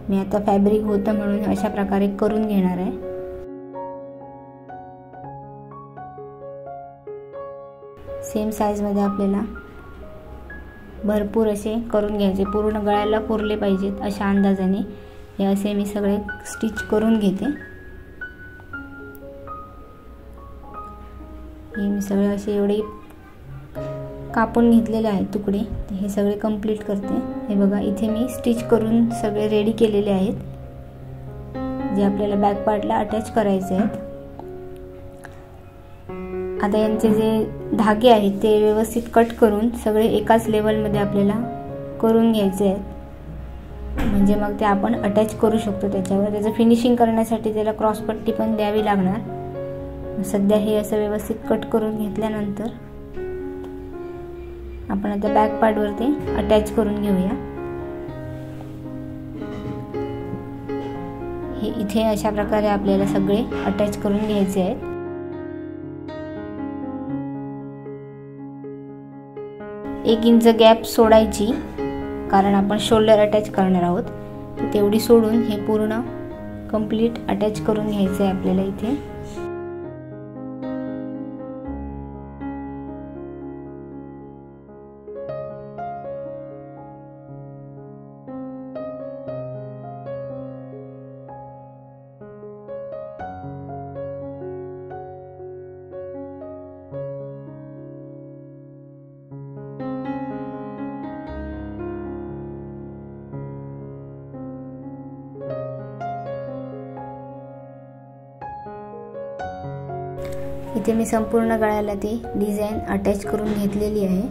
मी आता फॅब्रिक होतं म्हणून अशा प्रकारे करून घेणार आहे। सेम साइज मध्ये आपल्याला भरपूर असे करून घ्यायचे, पूर्ण गळ्याला पुरले पाहिजेत अशा अंदाजाने हे असे मी सगळे स्टिच करून घेते। हे मी सगळे असे एवढे कापून घेतलेले आहेत तुकडे, हे सगळे कंप्लीट करते। हे बघा इथे मी स्टिच करून सगळे रेडी केलेले आहेत, जे आपल्याला बॅक पार्टला अटॅच करायचे आहेत। आता यांचे जे धागे आहेत ते व्यवस्थित कट करून सगळे एकाच लेवल मध्ये आपल्याला करून घ्यायचे आहेत, म्हणजे मग ते आपण अटॅच करू शकतो त्याच्यावर। त्याचं फिनिशिंग करण्यासाठी त्याला क्रॉस पट्टी पण द्यावी लागणार। सध्या हे असं व्यवस्थित कट करून घेतल्यानंतर आपण आता बॅक पार्ट वरती अटॅच करून घेऊया। हे इथे अशा प्रकारे आपल्याला सगळे अटॅच करून घ्यायचे आहेत। 1 इंच गॅप सोडायची, कारण आपण शोल्डर अटॅच करणार आहोत, तर तेवढी सोडून हे पूर्ण कंप्लीट अटॅच करून घ्यायचं आहे आपल्याला इथे। इथे मी संपूर्ण गळ्याला ती डिझाइन अटॅच करून घेतलेली आहे।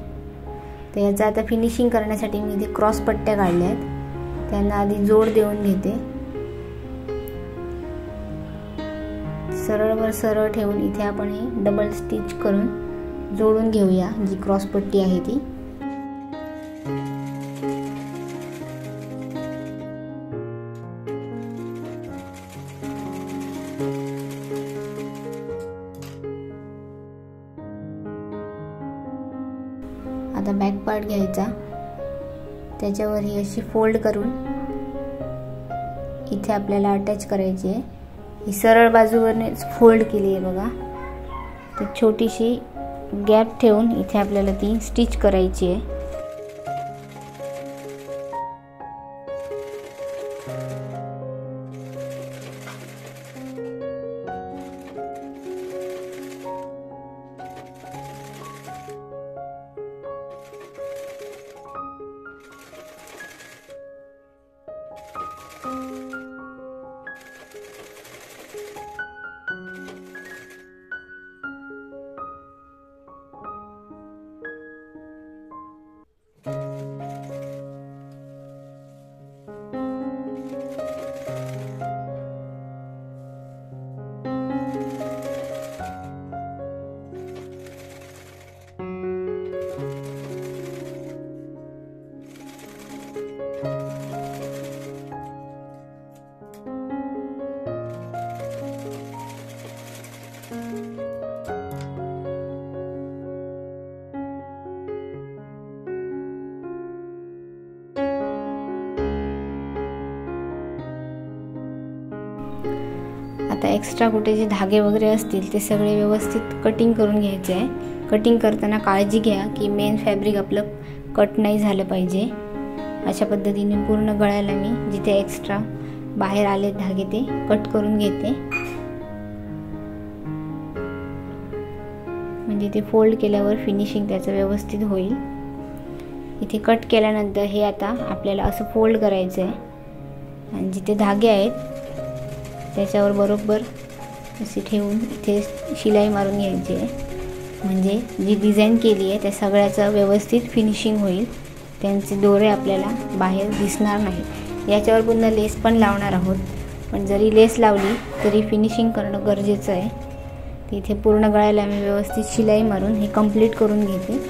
तर याचा आता फिनिशिंग करण्यासाठी मी इथे क्रॉस पट्ट्या काढल्या आहेत, त्यांना आधी जोड देऊन घेते। सरळ वर सरळ ठेवून इथे आपण हे डबल स्टिच करून जोडून घेऊया जी क्रॉस पट्टी आहे ती। आता बॅक पार्ट घ्यायचा, त्याच्यावर ही अशी फोल्ड करून इथे आपल्याला अटॅच करायची आहे। ही सरळ बाजूवरने फोल्ड केली आहे बघा, तर छोटीशी गॅप ठेवून इथे आपल्याला ती स्टिच करायची आहे। आता एक्स्ट्रा कुठे जे धागे वगैरे असतील ते सगळे व्यवस्थित कटिंग करून घ्यायचे आहे। कटिंग करताना काळजी घ्या की मेन फॅब्रिक आपलं कट नाही झालं पाहिजे। अशा पद्धतीने पूर्ण गळ्याला मी जिथे एक्स्ट्रा बाहेर आले धागे ते कट करून घेते, म्हणजे ते फोल्ड केल्यावर फिनिशिंग त्याचं व्यवस्थित होईल. इथे कट केल्यानंतर हे आता आपल्याला असं फोल्ड करायचं आहे आणि जिथे धागे आहेत त्याच्यावर बरोबर असे ठेवून इथे शिलाई मारून घ्यायची आहे, म्हणजे जी डिझाईन केली आहे त्या सगळ्याचं व्यवस्थित फिनिशिंग होईल. त्यांचे दोरे आपल्याला बाहेर दिसणार नाही. याच्यावर पुन्हा लेस पण लावणार आहोत, पण जरी लेस लावली तरी फिनिशिंग करणं गरजेचं आहे. तिथे पूर्ण गळ्याला मी व्यवस्थित शिलाई मारून हे कंप्लीट करून घेते.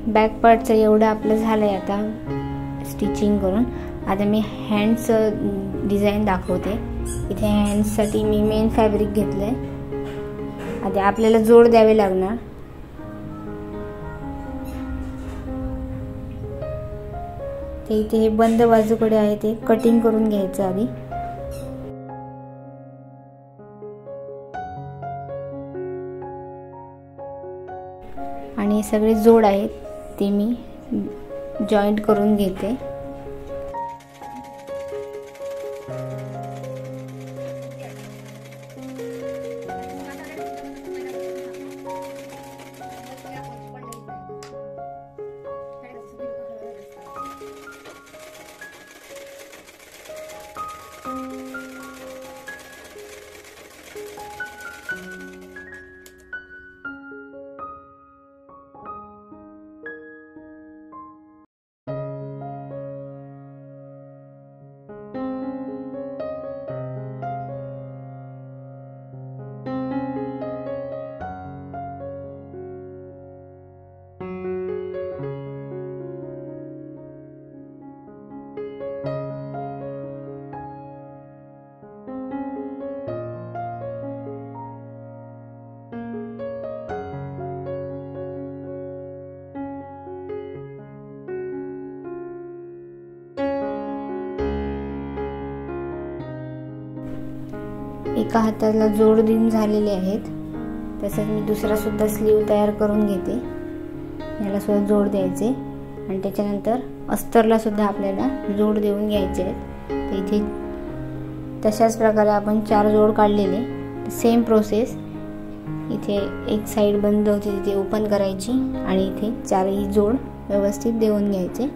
बॅक पार्टचं एवढं आपलं झालं आहे आता स्टिचिंग करून. आता मी हँड्सचं डिझाईन दाखवते. इथे हँड्ससाठी मी मेन फॅब्रिक घेतलं आहे. आता आपल्याला जोड द्यावे लागणार. ते इथे हे बंद बाजूकडे आहे ते कटिंग करून घ्यायचं आधी. आणि हे सगळे जोड आहेत ते मी जॉईंट करून घेते. एका हाताला जोड देऊन झालेले आहेत. तसंच मी दुसरा सुद्धा स्लीव तयार करून घेते. याला सुद्धा जोड द्यायचे आणि त्याच्यानंतर अस्तरला सुद्धा आपल्याला जोड देऊन घ्यायचे आहेत. तर इथे तशाच प्रकारे आपण 4 जोड काढलेले. सेम प्रोसेस इथे एक साईड बंद होती तिथे ओपन करायची आणि इथे 4ही जोड व्यवस्थित देऊन घ्यायचे.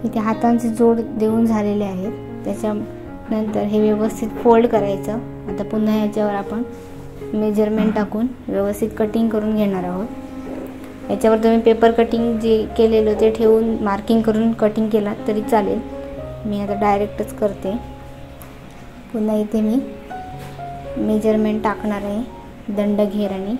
इथे हातांचे जोड देऊन झालेले आहेत. त्याच्यानंतर हे व्यवस्थित फोल्ड करायचं. आता पुन्हा याच्यावर आपण मेजरमेंट टाकून व्यवस्थित कटिंग करून घेणार आहोत. याच्यावर तुम्ही पेपर कटिंग जे केलेलं ते ठेवून मार्किंग करून कटिंग केला तरी चालेल. मी आता डायरेक्टच करते. पुन्हा इथे मी मेजरमेंट टाकणार आहे दंडघेराने.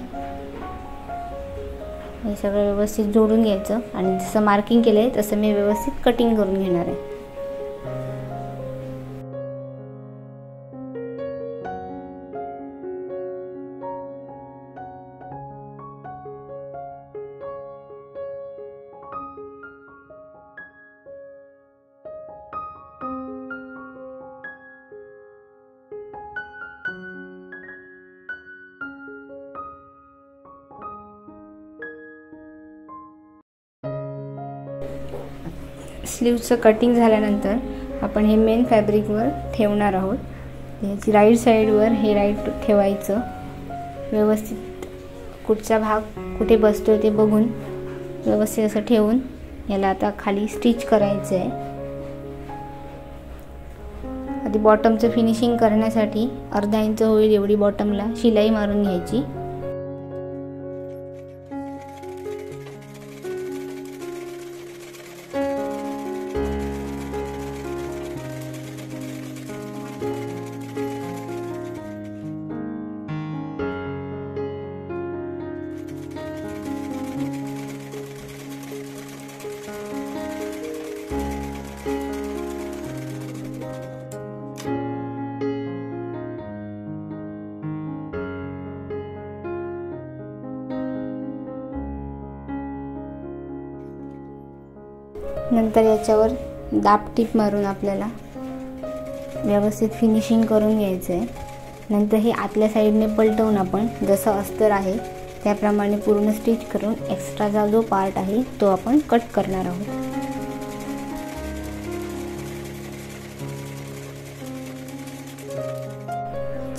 हे सगळं व्यवस्थित जोडून घ्यायचं आणि जसं मार्किंग केलं आहे तसं मी व्यवस्थित कटिंग करून घेणार आहे. स्लीवचं कटिंग झाल्यानंतर आपण हे मेन फॅब्रिकवर ठेवणार आहोत. याची राईट साईडवर हे राईट ठेवायचं. व्यवस्थित कुठचा भाग कुठे बसतो ते बघून व्यवस्थित असं ठेवून याला आता खाली स्टिच करायचं आहे. आधी बॉटमचं फिनिशिंग करण्यासाठी अर्धा इंच होईल एवढी बॉटमला शिलाई मारून घ्यायची. नंतर याच्यावर दाब टीप मारून आपल्याला व्यवस्थित फिनिशिंग करून घ्यायचं आहे. नंतर हे आतल्या साईडने पलटवून आपण जसं अस्तर आहे त्याप्रमाणे पूर्ण स्टिच करून एक्स्ट्राचा जो पार्ट आहे तो आपण कट करणार आहोत.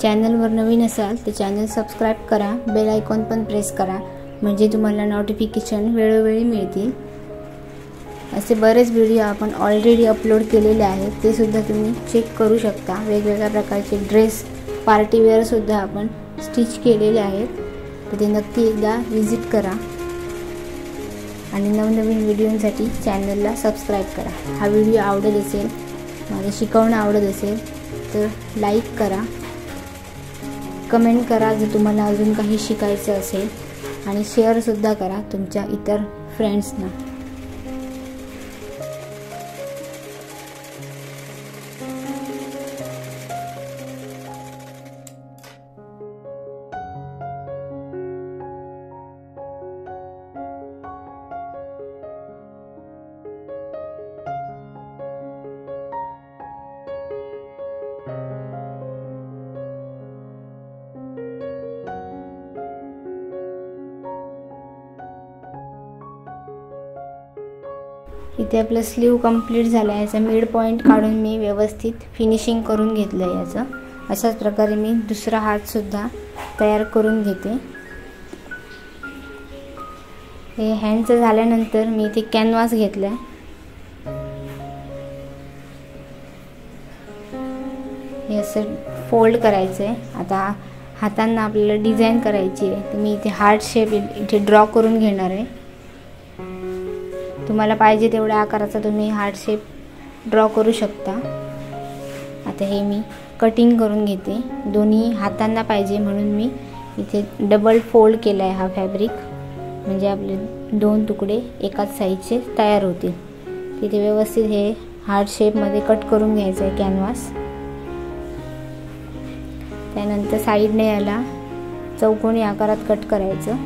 चॅनलवर नवीन असाल तर चॅनल सबस्क्राईब करा, बेल आयकॉन पण प्रेस करा, म्हणजे तुम्हाला नोटिफिकेशन वेळोवेळी मिळतील. असे बरेच व्हिडिओ आपण ऑलरेडी अपलोड केलेले आहेत, ते सुद्धा तुम्ही चेक करू शकता. वेगवेगळ्या प्रकारचे ड्रेस पार्टीवेअरसुद्धा आपण स्टिच केलेले आहेत, तर ते नक्की एकदा विजिट करा आणि नवनवीन व्हिडिओसाठी चॅनलला सबस्क्राईब करा. हा व्हिडिओ आवडत असेल, माझं शिकवणं आवडत असेल तर लाईक करा, कमेंट करा जर तुम्हाला अजून काही शिकायचं असेल, आणि शेअरसुद्धा करा तुमच्या इतर फ्रेंड्सना. इथे आपलं स्लीव कंप्लीट झालं आहे. याचा मिड पॉईंट काढून मी व्यवस्थित फिनिशिंग करून घेतलं आहे याचं. अशाच प्रकारे मी दुसरा हातसुद्धा तयार करून घेते. हे हँडचं झाल्यानंतर मी इथे कॅनव्हास घेतला आहे. हे असं फोल्ड करायचं आहे. आता हातांना आपल्याला डिझाईन करायची आहे, तर मी इथे हार्ट शेप इथे ड्रॉ करून घेणार आहे. तुम्हाला पाहिजे तेवढ्या आकाराचा तुम्ही हार्ट शेप ड्रॉ करू शकता. आता हे मी कटिंग करून घेते. दोन्ही हातांना पाहिजे म्हणून मी इथे डबल फोल्ड केला आहे हा फॅब्रिक, म्हणजे आपले दोन तुकडे एकाच साईजचे तयार होतील. तिथे व्यवस्थित हे हार्ट शेपमध्ये कट करून घ्यायचं आहे कॅनव्हास. त्यानंतर साईडने याला चौकोनी आकारात कट करायचं.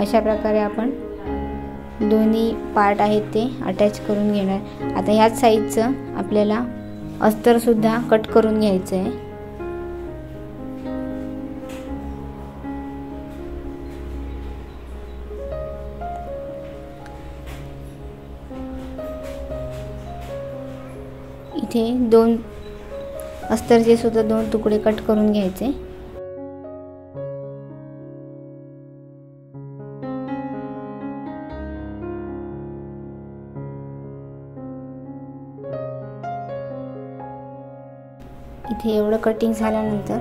अशा प्रकारे आपण दोन्ही पार्ट आहेत ते अटॅच करून घेणार. आता ह्याच साईजचं आपल्याला अस्तरसुद्धा कट करून घ्यायचं आहे. इथे दोन अस्तरचे सुद्धा दोन तुकडे कट करून घ्यायचे. इथे एवढं कटिंग झाल्यानंतर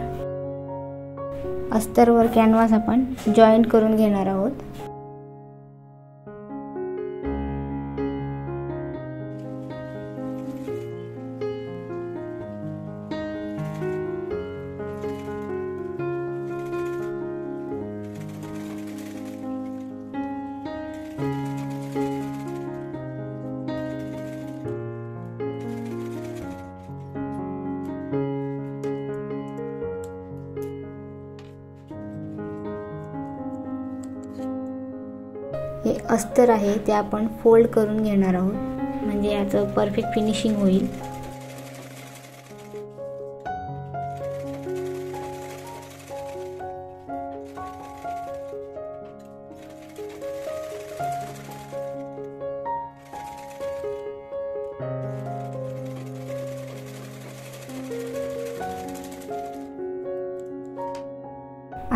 अस्तरवर कॅनव्हास आपण जॉईंट करून घेणार आहोत. हे अस्तर आहे ते आपण फोल्ड करून घेणार आहोत, म्हणजे याचं परफेक्ट फिनिशिंग होईल.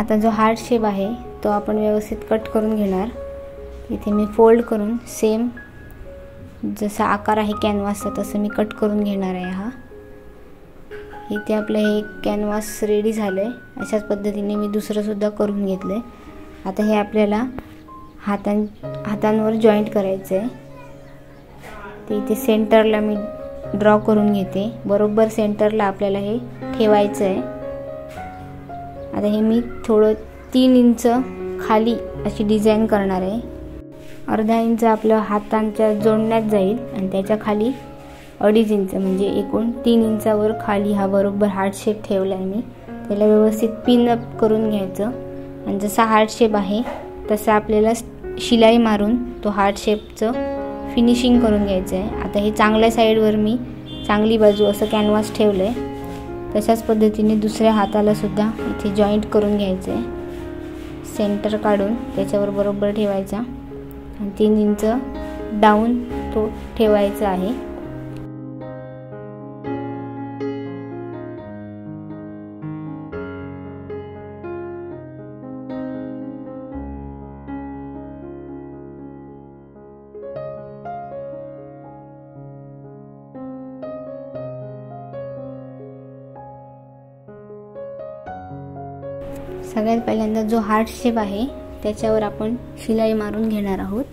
आता जो हार्ट शेप आहे तो आपण व्यवस्थित कट करून घेणार। इथे मी फोल्ड करून सेम जसा आकार आहे कॅनव्हासचा तसं मी कट करून घेणार आहे। हा इथे आपलं हे कॅनव्हास रेडी झालंय। अशाच पद्धतीने मी दुसरं सुद्धा करून घेतलंय। आता हे आपल्याला हातांवर जॉईंट करायचं आहे। ते इथे सेंटरला मी ड्रॉ करून घेते। बरोबर सेंटरला आपल्याला हे ठेवायचं आहे। आता हे मी थोडं 3 इंच खाली अशी डिझाईन करणार आहे। अर्धा इंच आपल्या हातांच्या जोडण्यात जाईल आणि त्याच्या खाली 2.5 इंच म्हणजे एकूण 3 इंचावर खाली हा बरोबर हार्ट शेप ठेवला आहे मी। त्याला व्यवस्थित पिन अप करून घ्यायचं आणि जसा हार्ट शेप आहे तसं आपल्याला शिलाई मारून तो हार्ट शेपचं फिनिशिंग करून घ्यायचं आहे। आता हे चांगल्या साईडवर मी चांगली बाजू असं कॅनव्हास ठेवलं आहे। तशाच पद्धतीने दुसऱ्या हाताला सुद्धा इथे जॉईंट करून घ्यायचं आहे। सेंटर काढून त्याच्यावर बरोबर ठेवायचा आणि 3 इंच डाऊन तो ठेवायचा आहे। सगळ्यात पहिल्यांदा जो हार्ट शेप आहे त्याच्यावर आपण शिलाई मारून घेणार आहोत।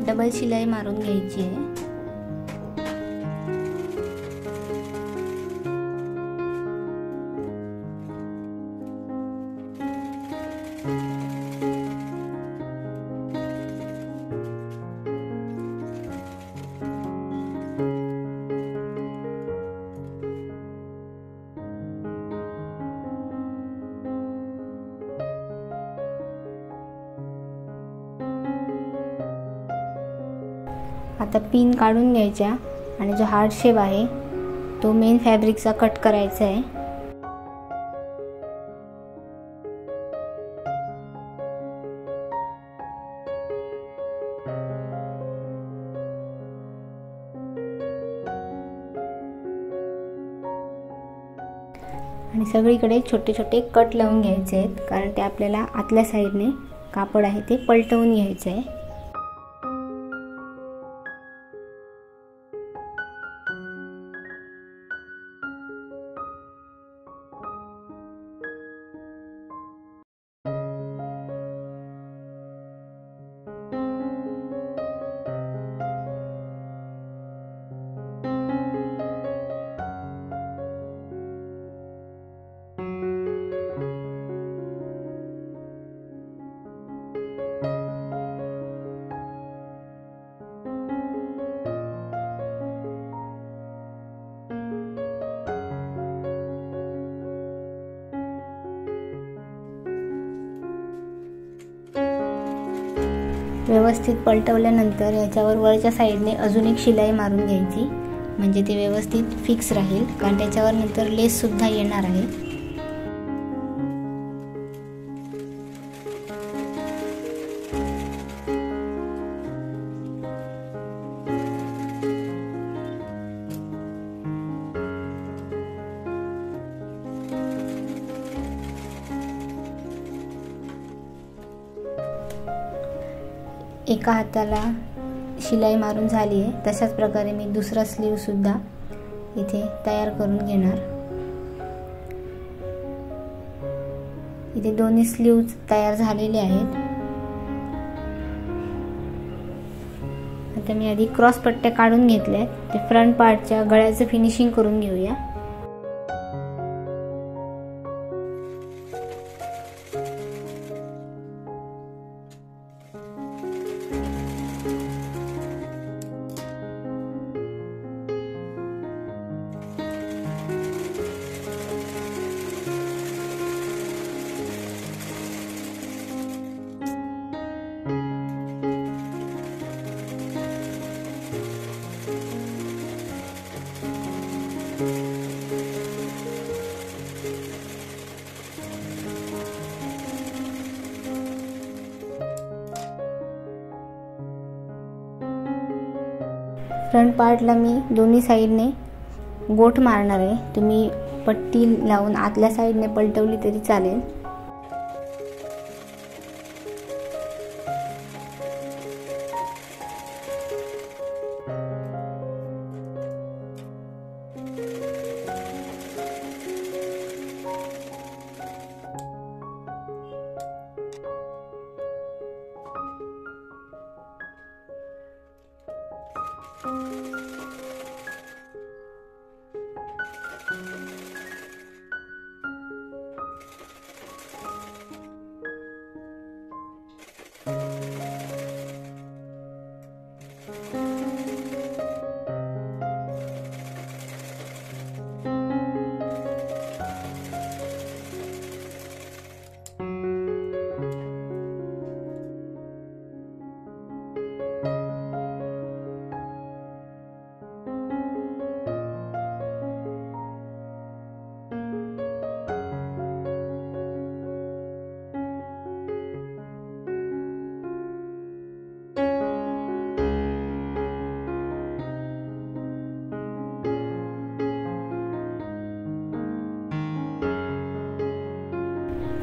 डबल शिलाई मारून घ्यायची आहे। आता पिन काढून घ्यायच्या आणि जो हार्ट शेप आहे तो मेन फॅब्रिकचा कट करायचा आहे। आणि सगळीकडे छोटे छोटे कट लावून घ्यायचे आहेत कारण ते आपल्याला आतल्या साईडने कापड आहे ते पलटवून घ्यायचं आहे। व्यवस्थित पलटवल्यानंतर याच्यावर वरच्या साईडने अजून एक शिलाई मारून घ्यायची म्हणजे ते व्यवस्थित फिक्स राहील कारण त्याच्यावर नंतर लेस सुद्धा येणार आहे। एका हाताला शिलाई मारून झाली आहे तशाच प्रकारे मी दुसरा स्लीव सुद्धा इथे तयार करून घेणार। इथे दोन्ही स्लीव्ज तयार झालेले आहेत। आता मी आधी क्रॉस पट्ट्या काढून घेतल्या ते फ्रंट पार्टच्या गळ्याचं फिनिशिंग करून घेऊया। फ्रंट पार्टला मी दोन्ही साईडने गोठ मारणार आहे. तुम्ही पट्टी लावून आतल्या साईडने पलटवली तरी चालेल.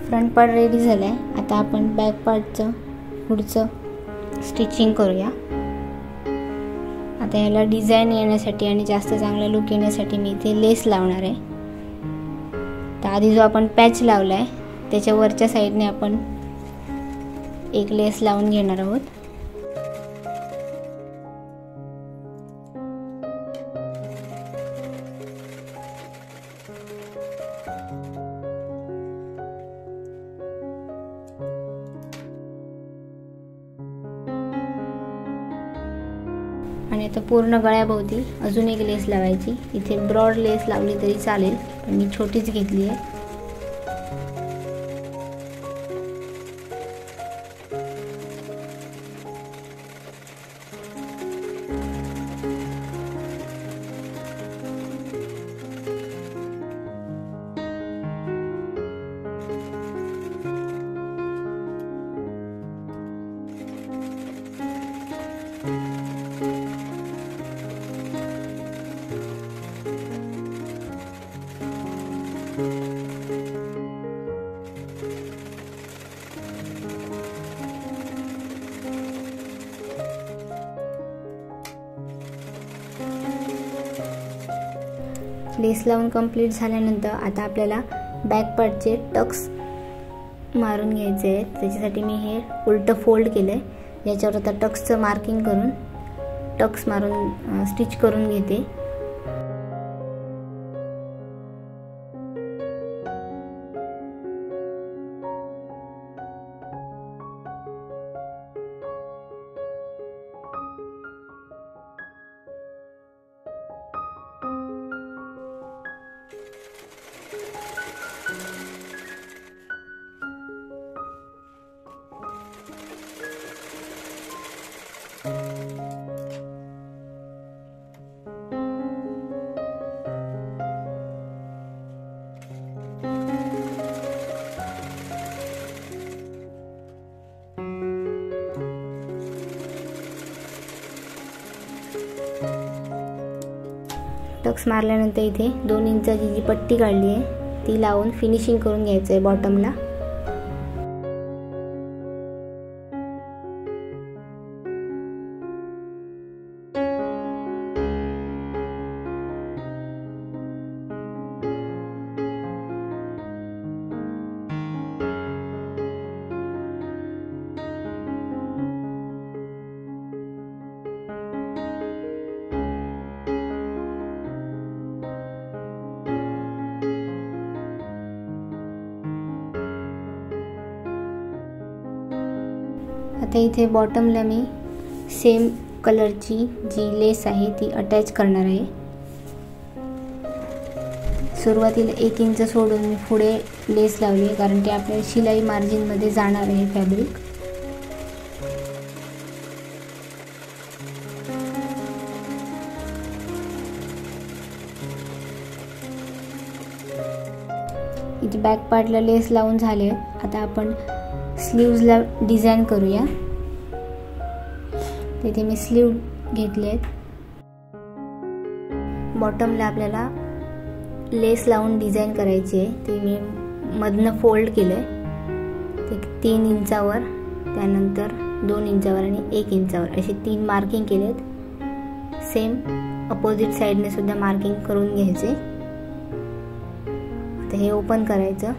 फ्रंट पार्ट रेडी झाला आहे. आता आपण बॅक पार्टचं पुढचं स्टिचिंग करूया. आता याला डिझाईन येण्यासाठी आणि जास्त चांगला लुक येण्यासाठी मी इथे लेस लावणार आहे. तर आधी जो आपण पॅच लावला आहे त्याच्या वरच्या साईडने आपण एक लेस लावून घेणार आहोत. आणि आता पूर्ण गळ्याभोवती अजून एक लेस लावायची. इथे ब्रॉड लेस लावली तरी चालेल, पण मी छोटीच घेतली आहे. लेस लावून कंप्लीट झाल्यानंतर आता आपल्याला बॅक पार्टचे टक्स मारून घ्यायचे आहेत. त्याच्यासाठी मी हे उलटं फोल्ड केलं आहे. याच्यावर आता टक्सचं मार्किंग करून टक्स मारून स्टिच करून घेते. टक्स मारल्यानंतर इथे 2 इंचाची जी पट्टी काढली आहे ती लावून फिनिशिंग करून घ्यायचं आहे बॉटमला. आता इथे बॉटमला मी सेम कलरची जी लेस आहे ती अटॅच करणार आहे. सुरुवातीला 1 इंच सोडून मी पुढे लेस लावली आहे, कारण ते आपल्या शिलाई मार्जिनमध्ये जाणार आहे फॅब्रिक. इथे बॅक पार्टला लेस लावून झाले. आता आपण स्लीव्जला डिझाईन करूया. तिथे मी स्लीव घेतले आहेत. बॉटमला आपल्याला लेस लावून डिझाईन करायची आहे. ती मी मधनं फोल्ड केलं आहे. ते 3 इंचावर, त्यानंतर 2 इंचावर आणि 1 इंचावर असे 3 मार्किंग केलेत. सेम अपोजिट साईडने सुद्धा मार्किंग करून घ्यायचे. आता हे ओपन करायचं.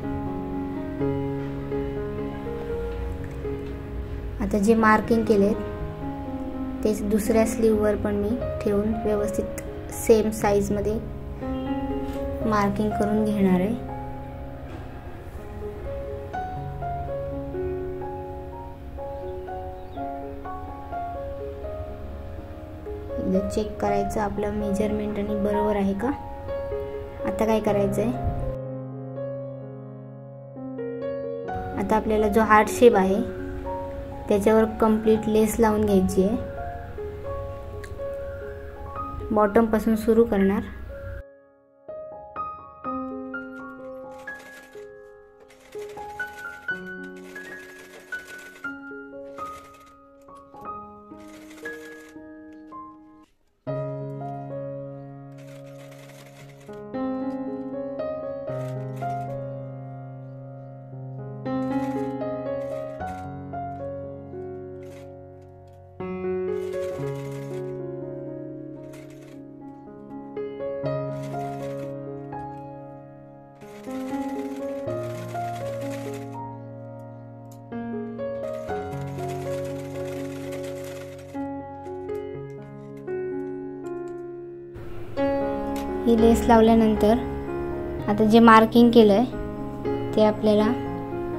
आता जे मार्किंग केलेत तेच दुसऱ्या स्लीववर पण मी ठेवून व्यवस्थित सेम साईजमध्ये मार्किंग करून घेणार आहे. एकदा चेक करायचं आपलं मेजरमेंट आणि बरोबर आहे का. आता काय करायचं आहे, आता आपल्याला जो हार्ट शेप आहे त्याच्यावर कंप्लीट लेस लावून घ्यायची आहे. बॉटम पासून सुरू करणार. ही लेस लावल्यानंतर आता जे मार्किंग केलं आहे ते आपल्याला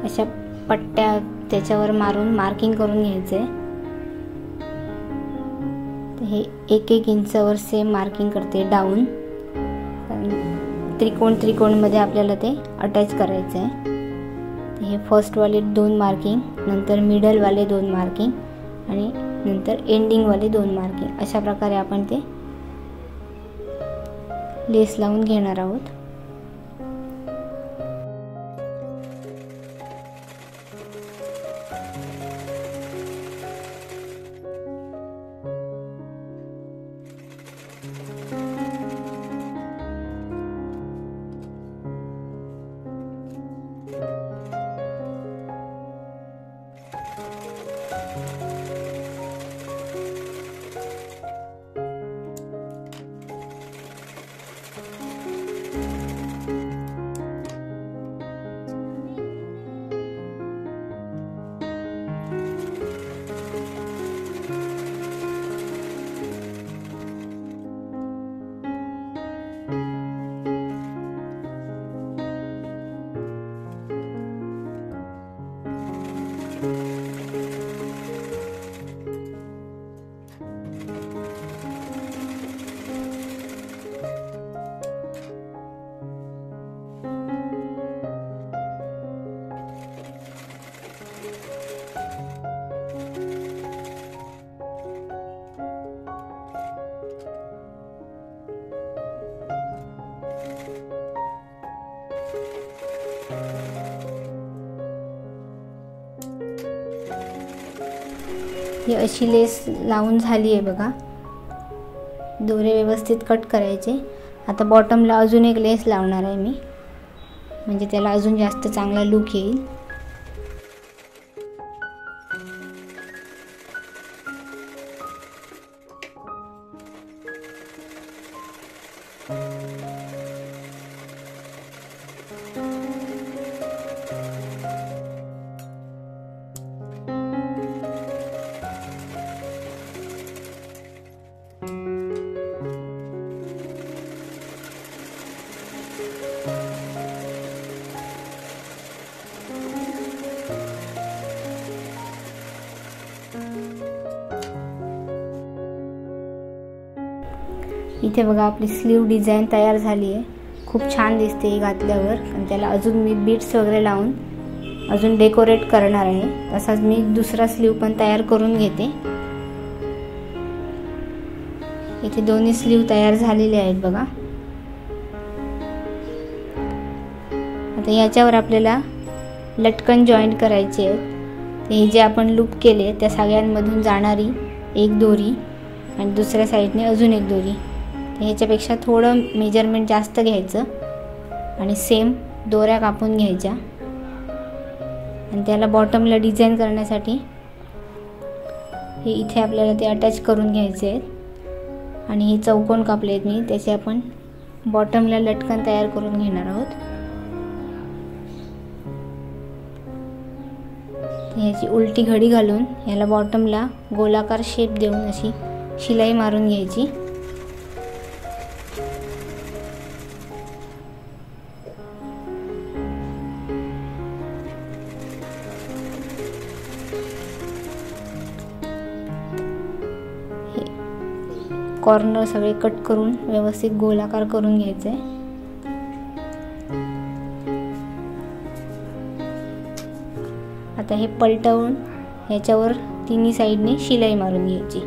अशा पट्ट्या त्याच्यावर मारून मार्किंग करून घ्यायचं आहे. तर हे 1-1 इंचावर सेम मार्किंग करते डाऊन. त्रिकोणमध्ये आपल्याला ते अटॅच करायचं आहे. हे फर्स्टवाले 2 मार्किंग, नंतर मिडलवाले 2 मार्किंग आणि नंतर एंडिंगवाले 2 मार्किंग, अशा प्रकारे आपण ते लेस लावून घेणार आहोत. ही अशी लेस लावून झाली आहे बघा. दोरे व्यवस्थित कट करायचे. आता बॉटमला अजून एक लेस लावणार आहे मी, म्हणजे त्याला अजून जास्त चांगला लुक येईल. इथे बघा आपली स्लीव डिझाईन तयार झाली आहे. खूप छान दिसते ही घातल्यावर. आणि त्याला अजून मी बीट्स वगैरे लावून अजून डेकोरेट करणार आहे. तसाच मी दुसरा स्लीव पण तयार करून घेते. इथे दोन्ही स्लीव तयार झालेले आहेत बघा. आता याच्यावर आपल्याला लटकन जॉईंट करायचे आहेत. हे जे आपण लूप केले त्या सगळ्यांमधून जाणारी एक दोरी आणि दुसऱ्या साईडने अजून एक दोरी तर ह्याच्यापेक्षा थोडं मेजरमेंट जास्त घ्यायचं आणि सेम दोऱ्या कापून घ्यायच्या आणि त्याला बॉटमला डिझाईन करण्यासाठी हे इथे आपल्याला ते अटॅच करून घ्यायचे आहेत आणि हे चौकोन कापले आहेत मी, त्याचे आपण बॉटमला लटकन तयार करून घेणार आहोत. ह्याची उलटी घडी घालून ह्याला बॉटमला गोलाकार शेप देऊन अशी शिलाई मारून घ्यायची. कॉर्नर सगळे कट करून व्यवस्थित गोलाकार करून घ्यायचे. आता हे पलटवून ह्याच्यावर तिन्ही साईडने शिलाई मारून घ्यायची.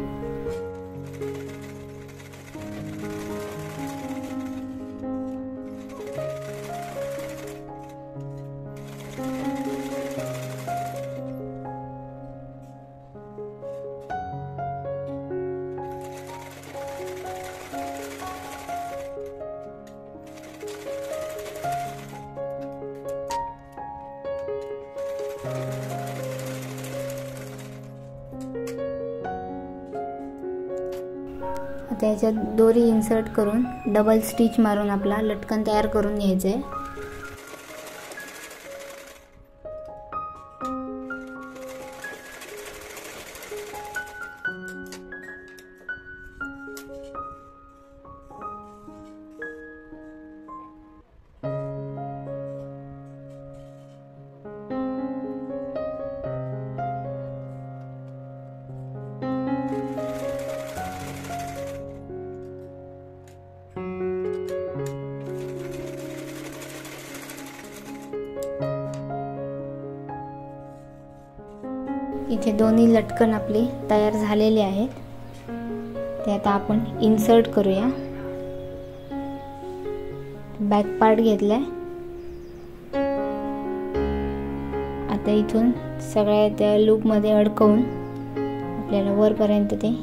आता याच्यात दोरी इन्सर्ट करून डबल स्टिच मारून आपला लटकन तयार करून घ्यायचं आहे. इथे दोन्ही लटकन आपले तयार झालेले आहेत. ते आता आपण इन्सर्ट करूया. बॅक पार्ट घेतलाय. आता इथून सगळ्या त्या लूप मध्ये अडकवून आपल्याला वरपर्यंत ते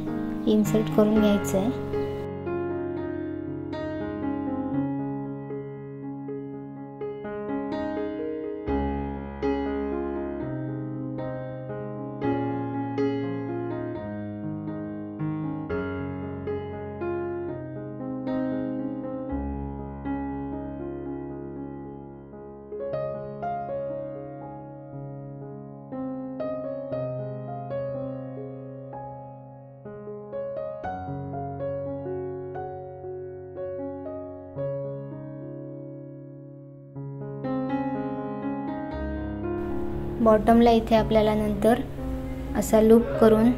इन्सर्ट करून घ्यायचं आहे. बॉटमला इथे आपल्याला नंतर असा लूप करून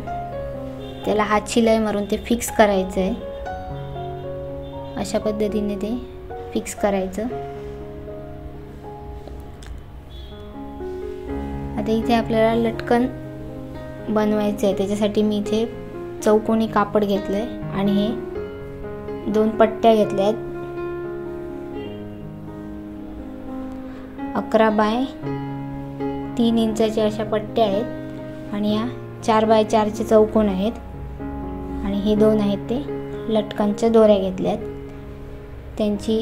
त्याला हात शिलाई मारून ते फिक्स करायचं आहे. अशा पद्धतीने ते फिक्स करायचं. आता इथे आपल्याला लटकन बनवायचं आहे. त्याच्यासाठी मी इथे चौकोनी कापड घेतलंय आणि हे 2 पट्ट्या घेतल्या आहेत. 11 बाय 3 इंचाच्या अशा पट्ट्या आहेत आणि या 4 बाय 4 चे चौकोन आहेत आणि हे 2 आहेत ते लटकनच्या दोऱ्या घेतल्यात. त्यांची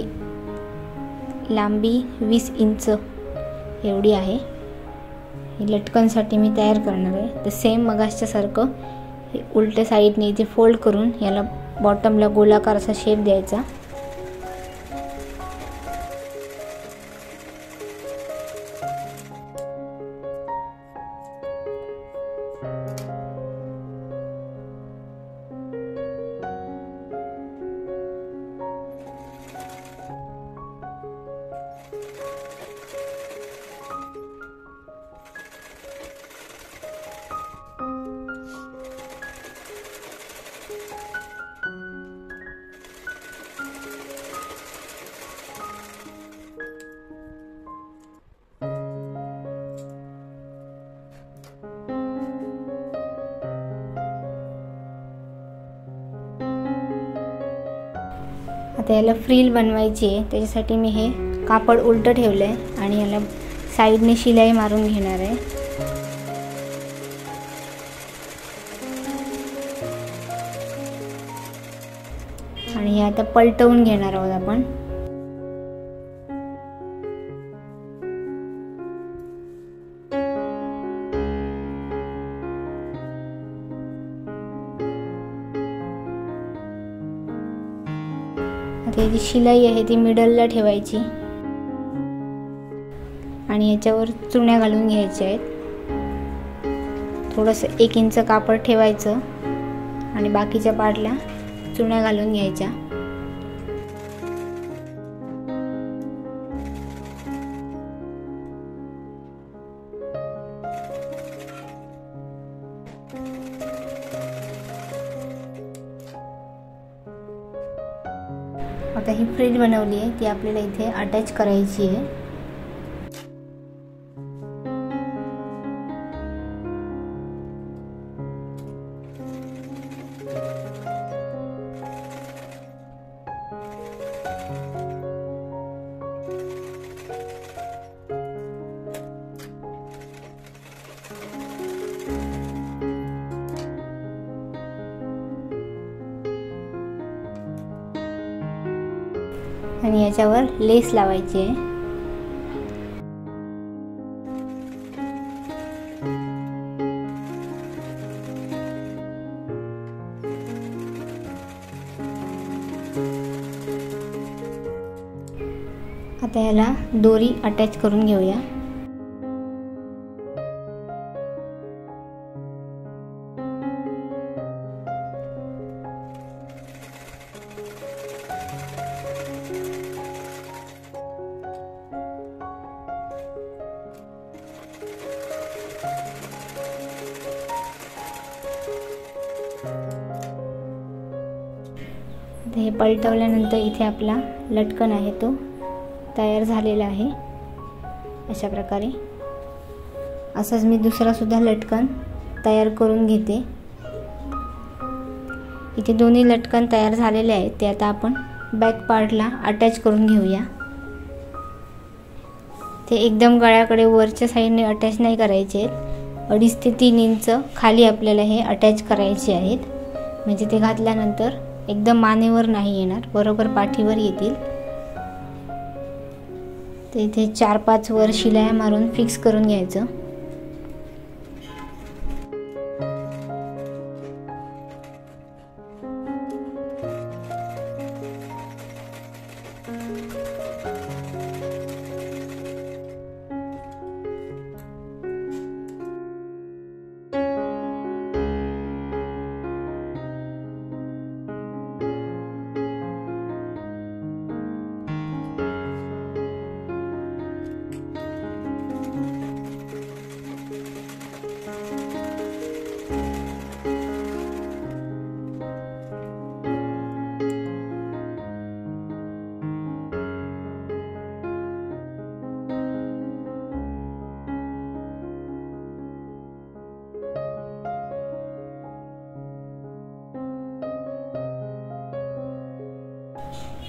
लांबी 20 इंच एवढी आहे. हे लटकनसाठी मी तयार करणार आहे. तर सेम मगासच्या सारखं उलट्या साईडने इथे फोल्ड करून याला बॉटमला गोलाकार असा शेप द्यायचा. आता याला फ्रिल बनवायची आहे. त्याच्यासाठी मी हे कापड उलटं ठेवलं आहे आणि याला साईडने शिलाई मारून घेणार आहे. आणि हे आता पलटवून घेणार आहोत आपण. आता जी शिलाई आहे ती मिडलला ठेवायची आणि याच्यावर चुण्या घालून घ्यायच्या आहेत. थोडंसं 1 इंच कापड ठेवायचं आणि बाकीच्या पार्टला चुण्या घालून घ्यायच्या. आता ही फ्रिल बनवली आहे ती आपल्याला इथे अटॅच करायची आहे. आणि याच्यावर लेस लावायची आहे. आता याला दोरी अटॅच करून घेऊया. हे पलटवल्यानंतर इथे आपला लटकन आहे तो तयार झालेला आहे. अशा प्रकारे असंच मी दुसरा सुद्धा लटकन तयार करून घेते. इथे दोन्ही लटकन तयार झालेले आहेत ते आता आपण बॅक पार्टला अटॅच करून घेऊया. ते एकदम गळ्याकडे वरच्या साईडने अटॅच नाही करायचे आहेत. 2.5 ते 3 इंच खाली आपल्याला हे अटॅच करायचे आहेत. म्हणजे ते घातल्यानंतर एकदम मानेवर नाही येणार, बरोबर पाठीवर येतील. तर इथे 4-5 वर शिलाया मारून फिक्स करून घ्यायचं.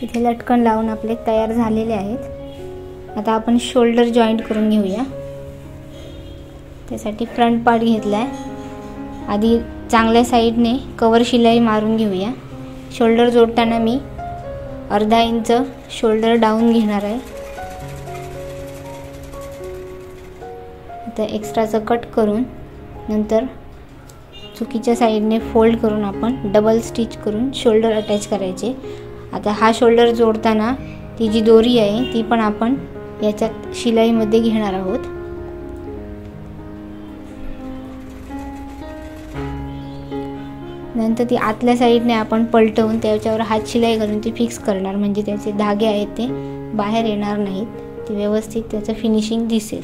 इथे लटकन लावून आपले तयार झालेले आहेत. आता आपण शोल्डर जॉईंट करून घेऊया. त्यासाठी फ्रंट पार्ट घेतलाय. आधी चांगल्या साईडने कवर शिलाई मारून घेऊया. शोल्डर जोडताना मी 1/2 इंच शोल्डर डाऊन घेणार आहे. आता एक्स्ट्राचं कट करून नंतर चुकीच्या साईडने फोल्ड करून आपण डबल स्टिच करून शोल्डर अटॅच करायचे. आता हा शोल्डर जोडताना ती जी दोरी आहे ती पण आपण याच्यात शिलाईमध्ये घेणार आहोत. नंतर ती आतल्या साईडने आपण पलटवून त्याच्यावर हात शिलाई घालून ती फिक्स करणार. म्हणजे त्याचे धागे आहेत ते बाहेर येणार नाहीत, ते व्यवस्थित त्याचं फिनिशिंग दिसेल.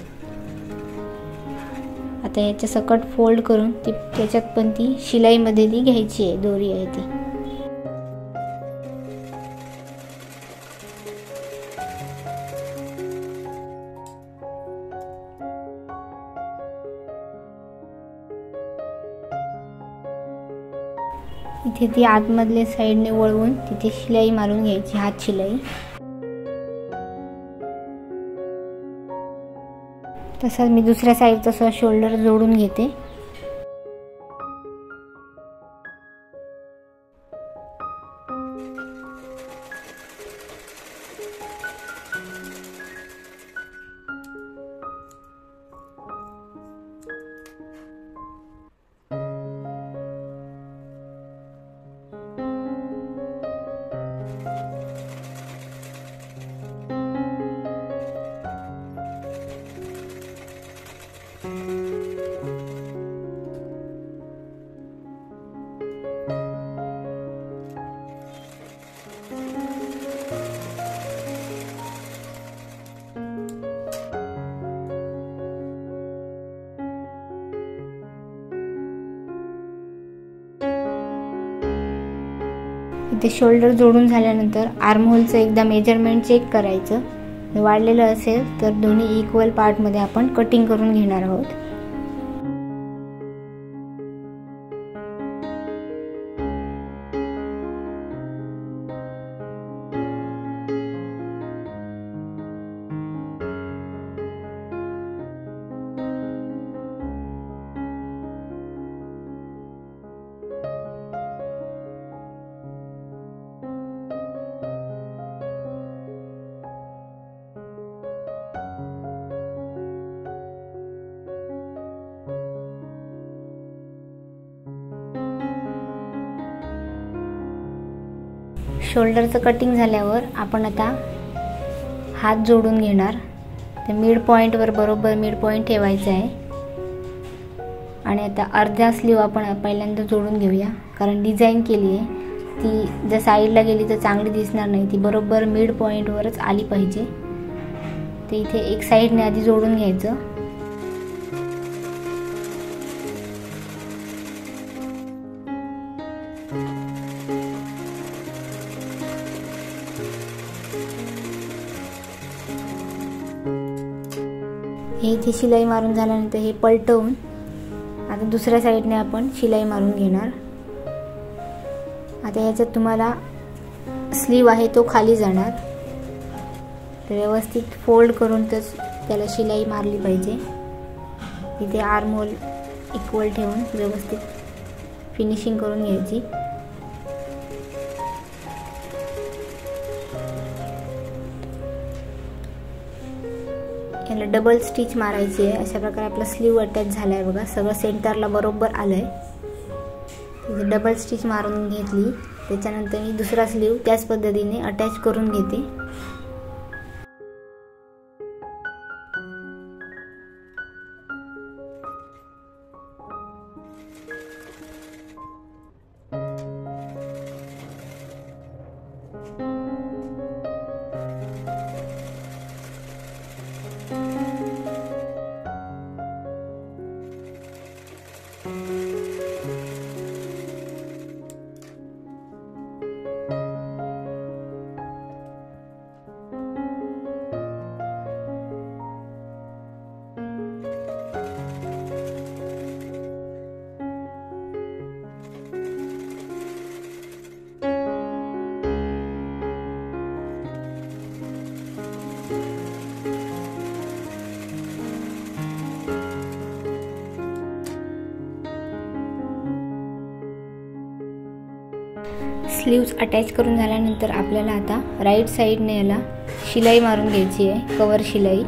आता याच्या सकट फोल्ड करून ती त्याच्यात पण ती शिलाईमध्ये ती घ्यायची आहे, दोरी आहे ती. इथे ती आतमधल्या साईडने वळवून तिथे शिलाई मारून घ्यायची, हात शिलाई. तसंच मी दुसऱ्या साईडचा सुद्धा शोल्डर जोडून घेते. इथे शोल्डर जोडून झाल्यानंतर आर्महोलचं एकदा मेजरमेंट चेक करायचं. वाढलेलं असेल तर दोन्ही इक्वल पार्टमध्ये आपण कटिंग करून घेणार आहोत. शोल्डरचं कटिंग झाल्यावर आपण आता हात जोडून घेणार. ते मिड पॉईंटवर बरोबर मिड पॉईंट ठेवायचं आहे. आणि आता अर्धा स्लीव आपण पहिल्यांदा जोडून घेऊया, कारण डिझाईन केली आहे ती जर साईडला गेली तर चांगली दिसणार नाही. ती बरोबर मिड पॉईंटवरच आली पाहिजे. ते इथे एक साईडने आधी जोडून घ्यायचं. हे इथे शिलाई मारून झाल्यानंतर हे पलटवून आता दुसऱ्या साईडने आपण शिलाई मारून घेणार. आता याच्यात तुम्हाला स्लीव आहे तो खाली जाणार, तर व्यवस्थित फोल्ड करून त्याला शिलाई मारली पाहिजे. इथे आर्महोल इक्वल ठेवून व्यवस्थित फिनिशिंग करून घ्यायची. याला डबल स्टिच मारायची आहे. अशा प्रकारे आपला स्लीव अटॅच झाला आहे बघा. सगळं सेंटरला बरोबर आलं आहे. डबल स्टिच मारून घेतली. त्याच्यानंतर मी दुसरा स्लीव त्याच पद्धतीने अटॅच करून घेते. स्लीव्स अटॅच करून झाल्यानंतर आपल्याला आता राईट साईडने याला शिलाई मारून घ्यायची आहे, कवर शिलाई.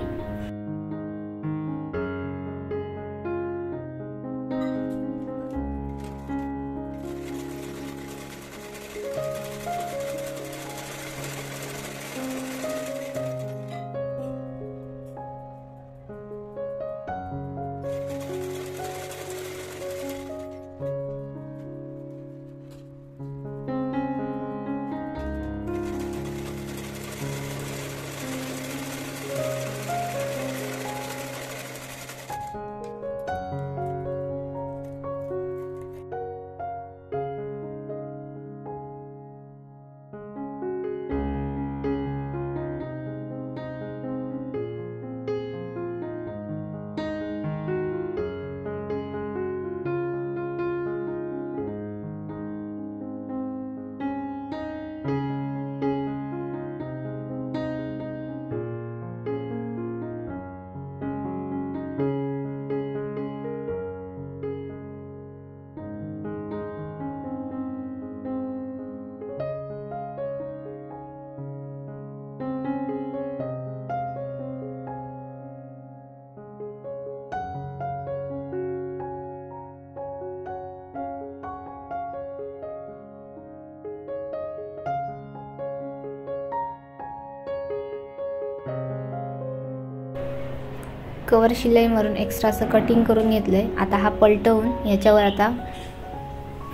कवर शिलाई मारून एक्स्ट्रा असं कटिंग करून घेतलंय. आता हा पलटवून याच्यावर आता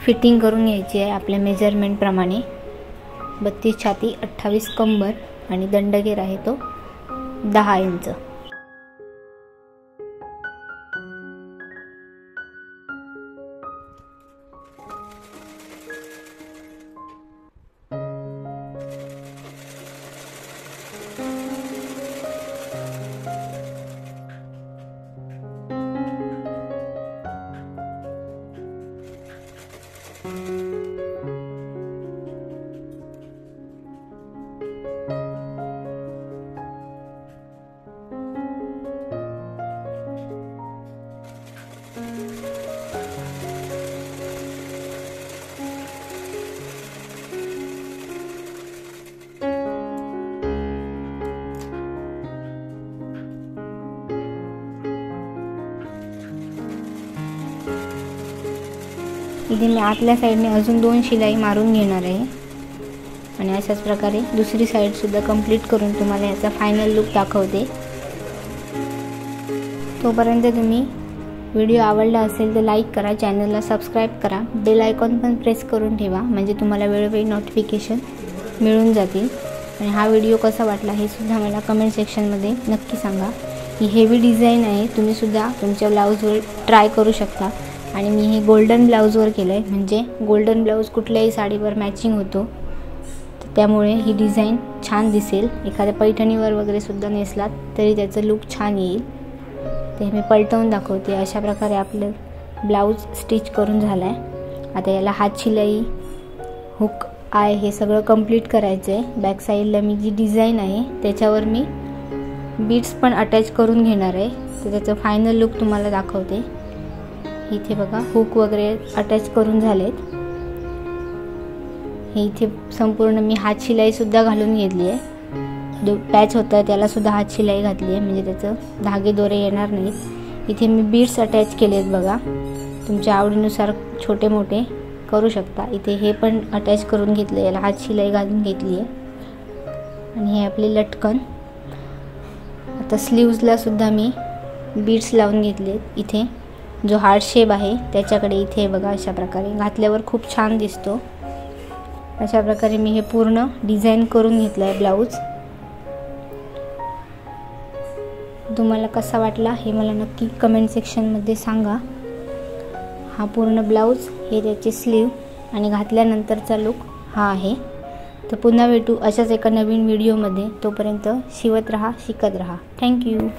फिटिंग करून घ्यायची आहे आपल्या मेजरमेंट प्रमाणे. 32 छाती, 28 कंबर आणि दंडगेर आहे तो 10 इंच. इथे मी आतल्या साईडने अजून 2 शिलाई मारून घेणार आहे आणि अशाच प्रकारे दुसरी साईड सुद्धा कंप्लीट करून तुम्हाला याचा फायनल लुक दाखवते। तोपर्यंत तुम्ही व्हिडिओ आवडला असेल तर लाईक करा, चॅनलला सबस्क्राईब करा, बेल आयकॉन पण प्रेस करून ठेवा म्हणजे तुम्हाला वेळोवेळी नोटिफिकेशन मिळून जातील। आणि हा व्हिडिओ कसा वाटला हे सुद्धा मला कमेंट सेक्शनमध्ये नक्की सांगा। ही हेवी डिझाइन आहे, तुम्ही सुद्धा तुमच्या ब्लाऊजवर ट्राय करू शकता। आणि मी हे गोल्डन ब्लाऊजवर केलं आहे, म्हणजे गोल्डन ब्लाऊज कुठल्याही साडीवर मॅचिंग होतो, त्यामुळे ही डिझाइन छान दिसेल। एखाद्या पैठणीवर वगैरे सुद्धा नेसलात तरी त्याचं लुक छान येईल। ते मी पलटवून दाखवते। अशा प्रकारे आपलं ब्लाऊज स्टिच करून झालं आहे। आता याला हात शिलाई, हुक, आय हे सगळं कंप्लीट करायचं आहे। बॅक साईडला मी जी डिझाइन आहे त्याच्यावर मी बीड्स पण अटॅच करून घेणार आहे, तर त्याचं फायनल लुक तुम्हाला दाखवते। इथे बघा हुक वगैरे अटॅच करून झालेत। हे इथे संपूर्ण मी हात शिलाई सुद्धा घालून घेतली आहे। पॅच होतं त्याला सुद्धा हात शिलाई घातली आहे, म्हणजे त्याचं धागे दोरे येणार नाहीत। इथे मी बीड्स अटॅच केलेत बघा, तुमच्या आवडीनुसार छोटे मोठे करू शकता। इथे हे पण अटॅच करून घेतले, याला हात शिलाई घालून घेतली आहे। आणि हे आपले लटकन। आता स्लीव्सला सुद्धा मी बीड्स लावून घेतलेत। इथे जो हार्ट शेप आहे त्याच्याकडे इथे बघा अशा प्रकारे घातल्यावर खूप छान दिसतो। अशा प्रकारे मी हे पूर्ण डिझाइन करून घेतलं आहे ब्लाऊज। तुम्हाला कसा वाटला हे मला नक्की कमेंट सेक्शनमध्ये सांगा। हा पूर्ण ब्लाऊज, हे त्याचे स्लीव आणि घातल्यानंतरचा लुक हा आहे। तर पुन्हा भेटू अशाच एका नवीन व्हिडिओमध्ये। तोपर्यंत शिवत रहा, शिकत रहा। थँक्यू।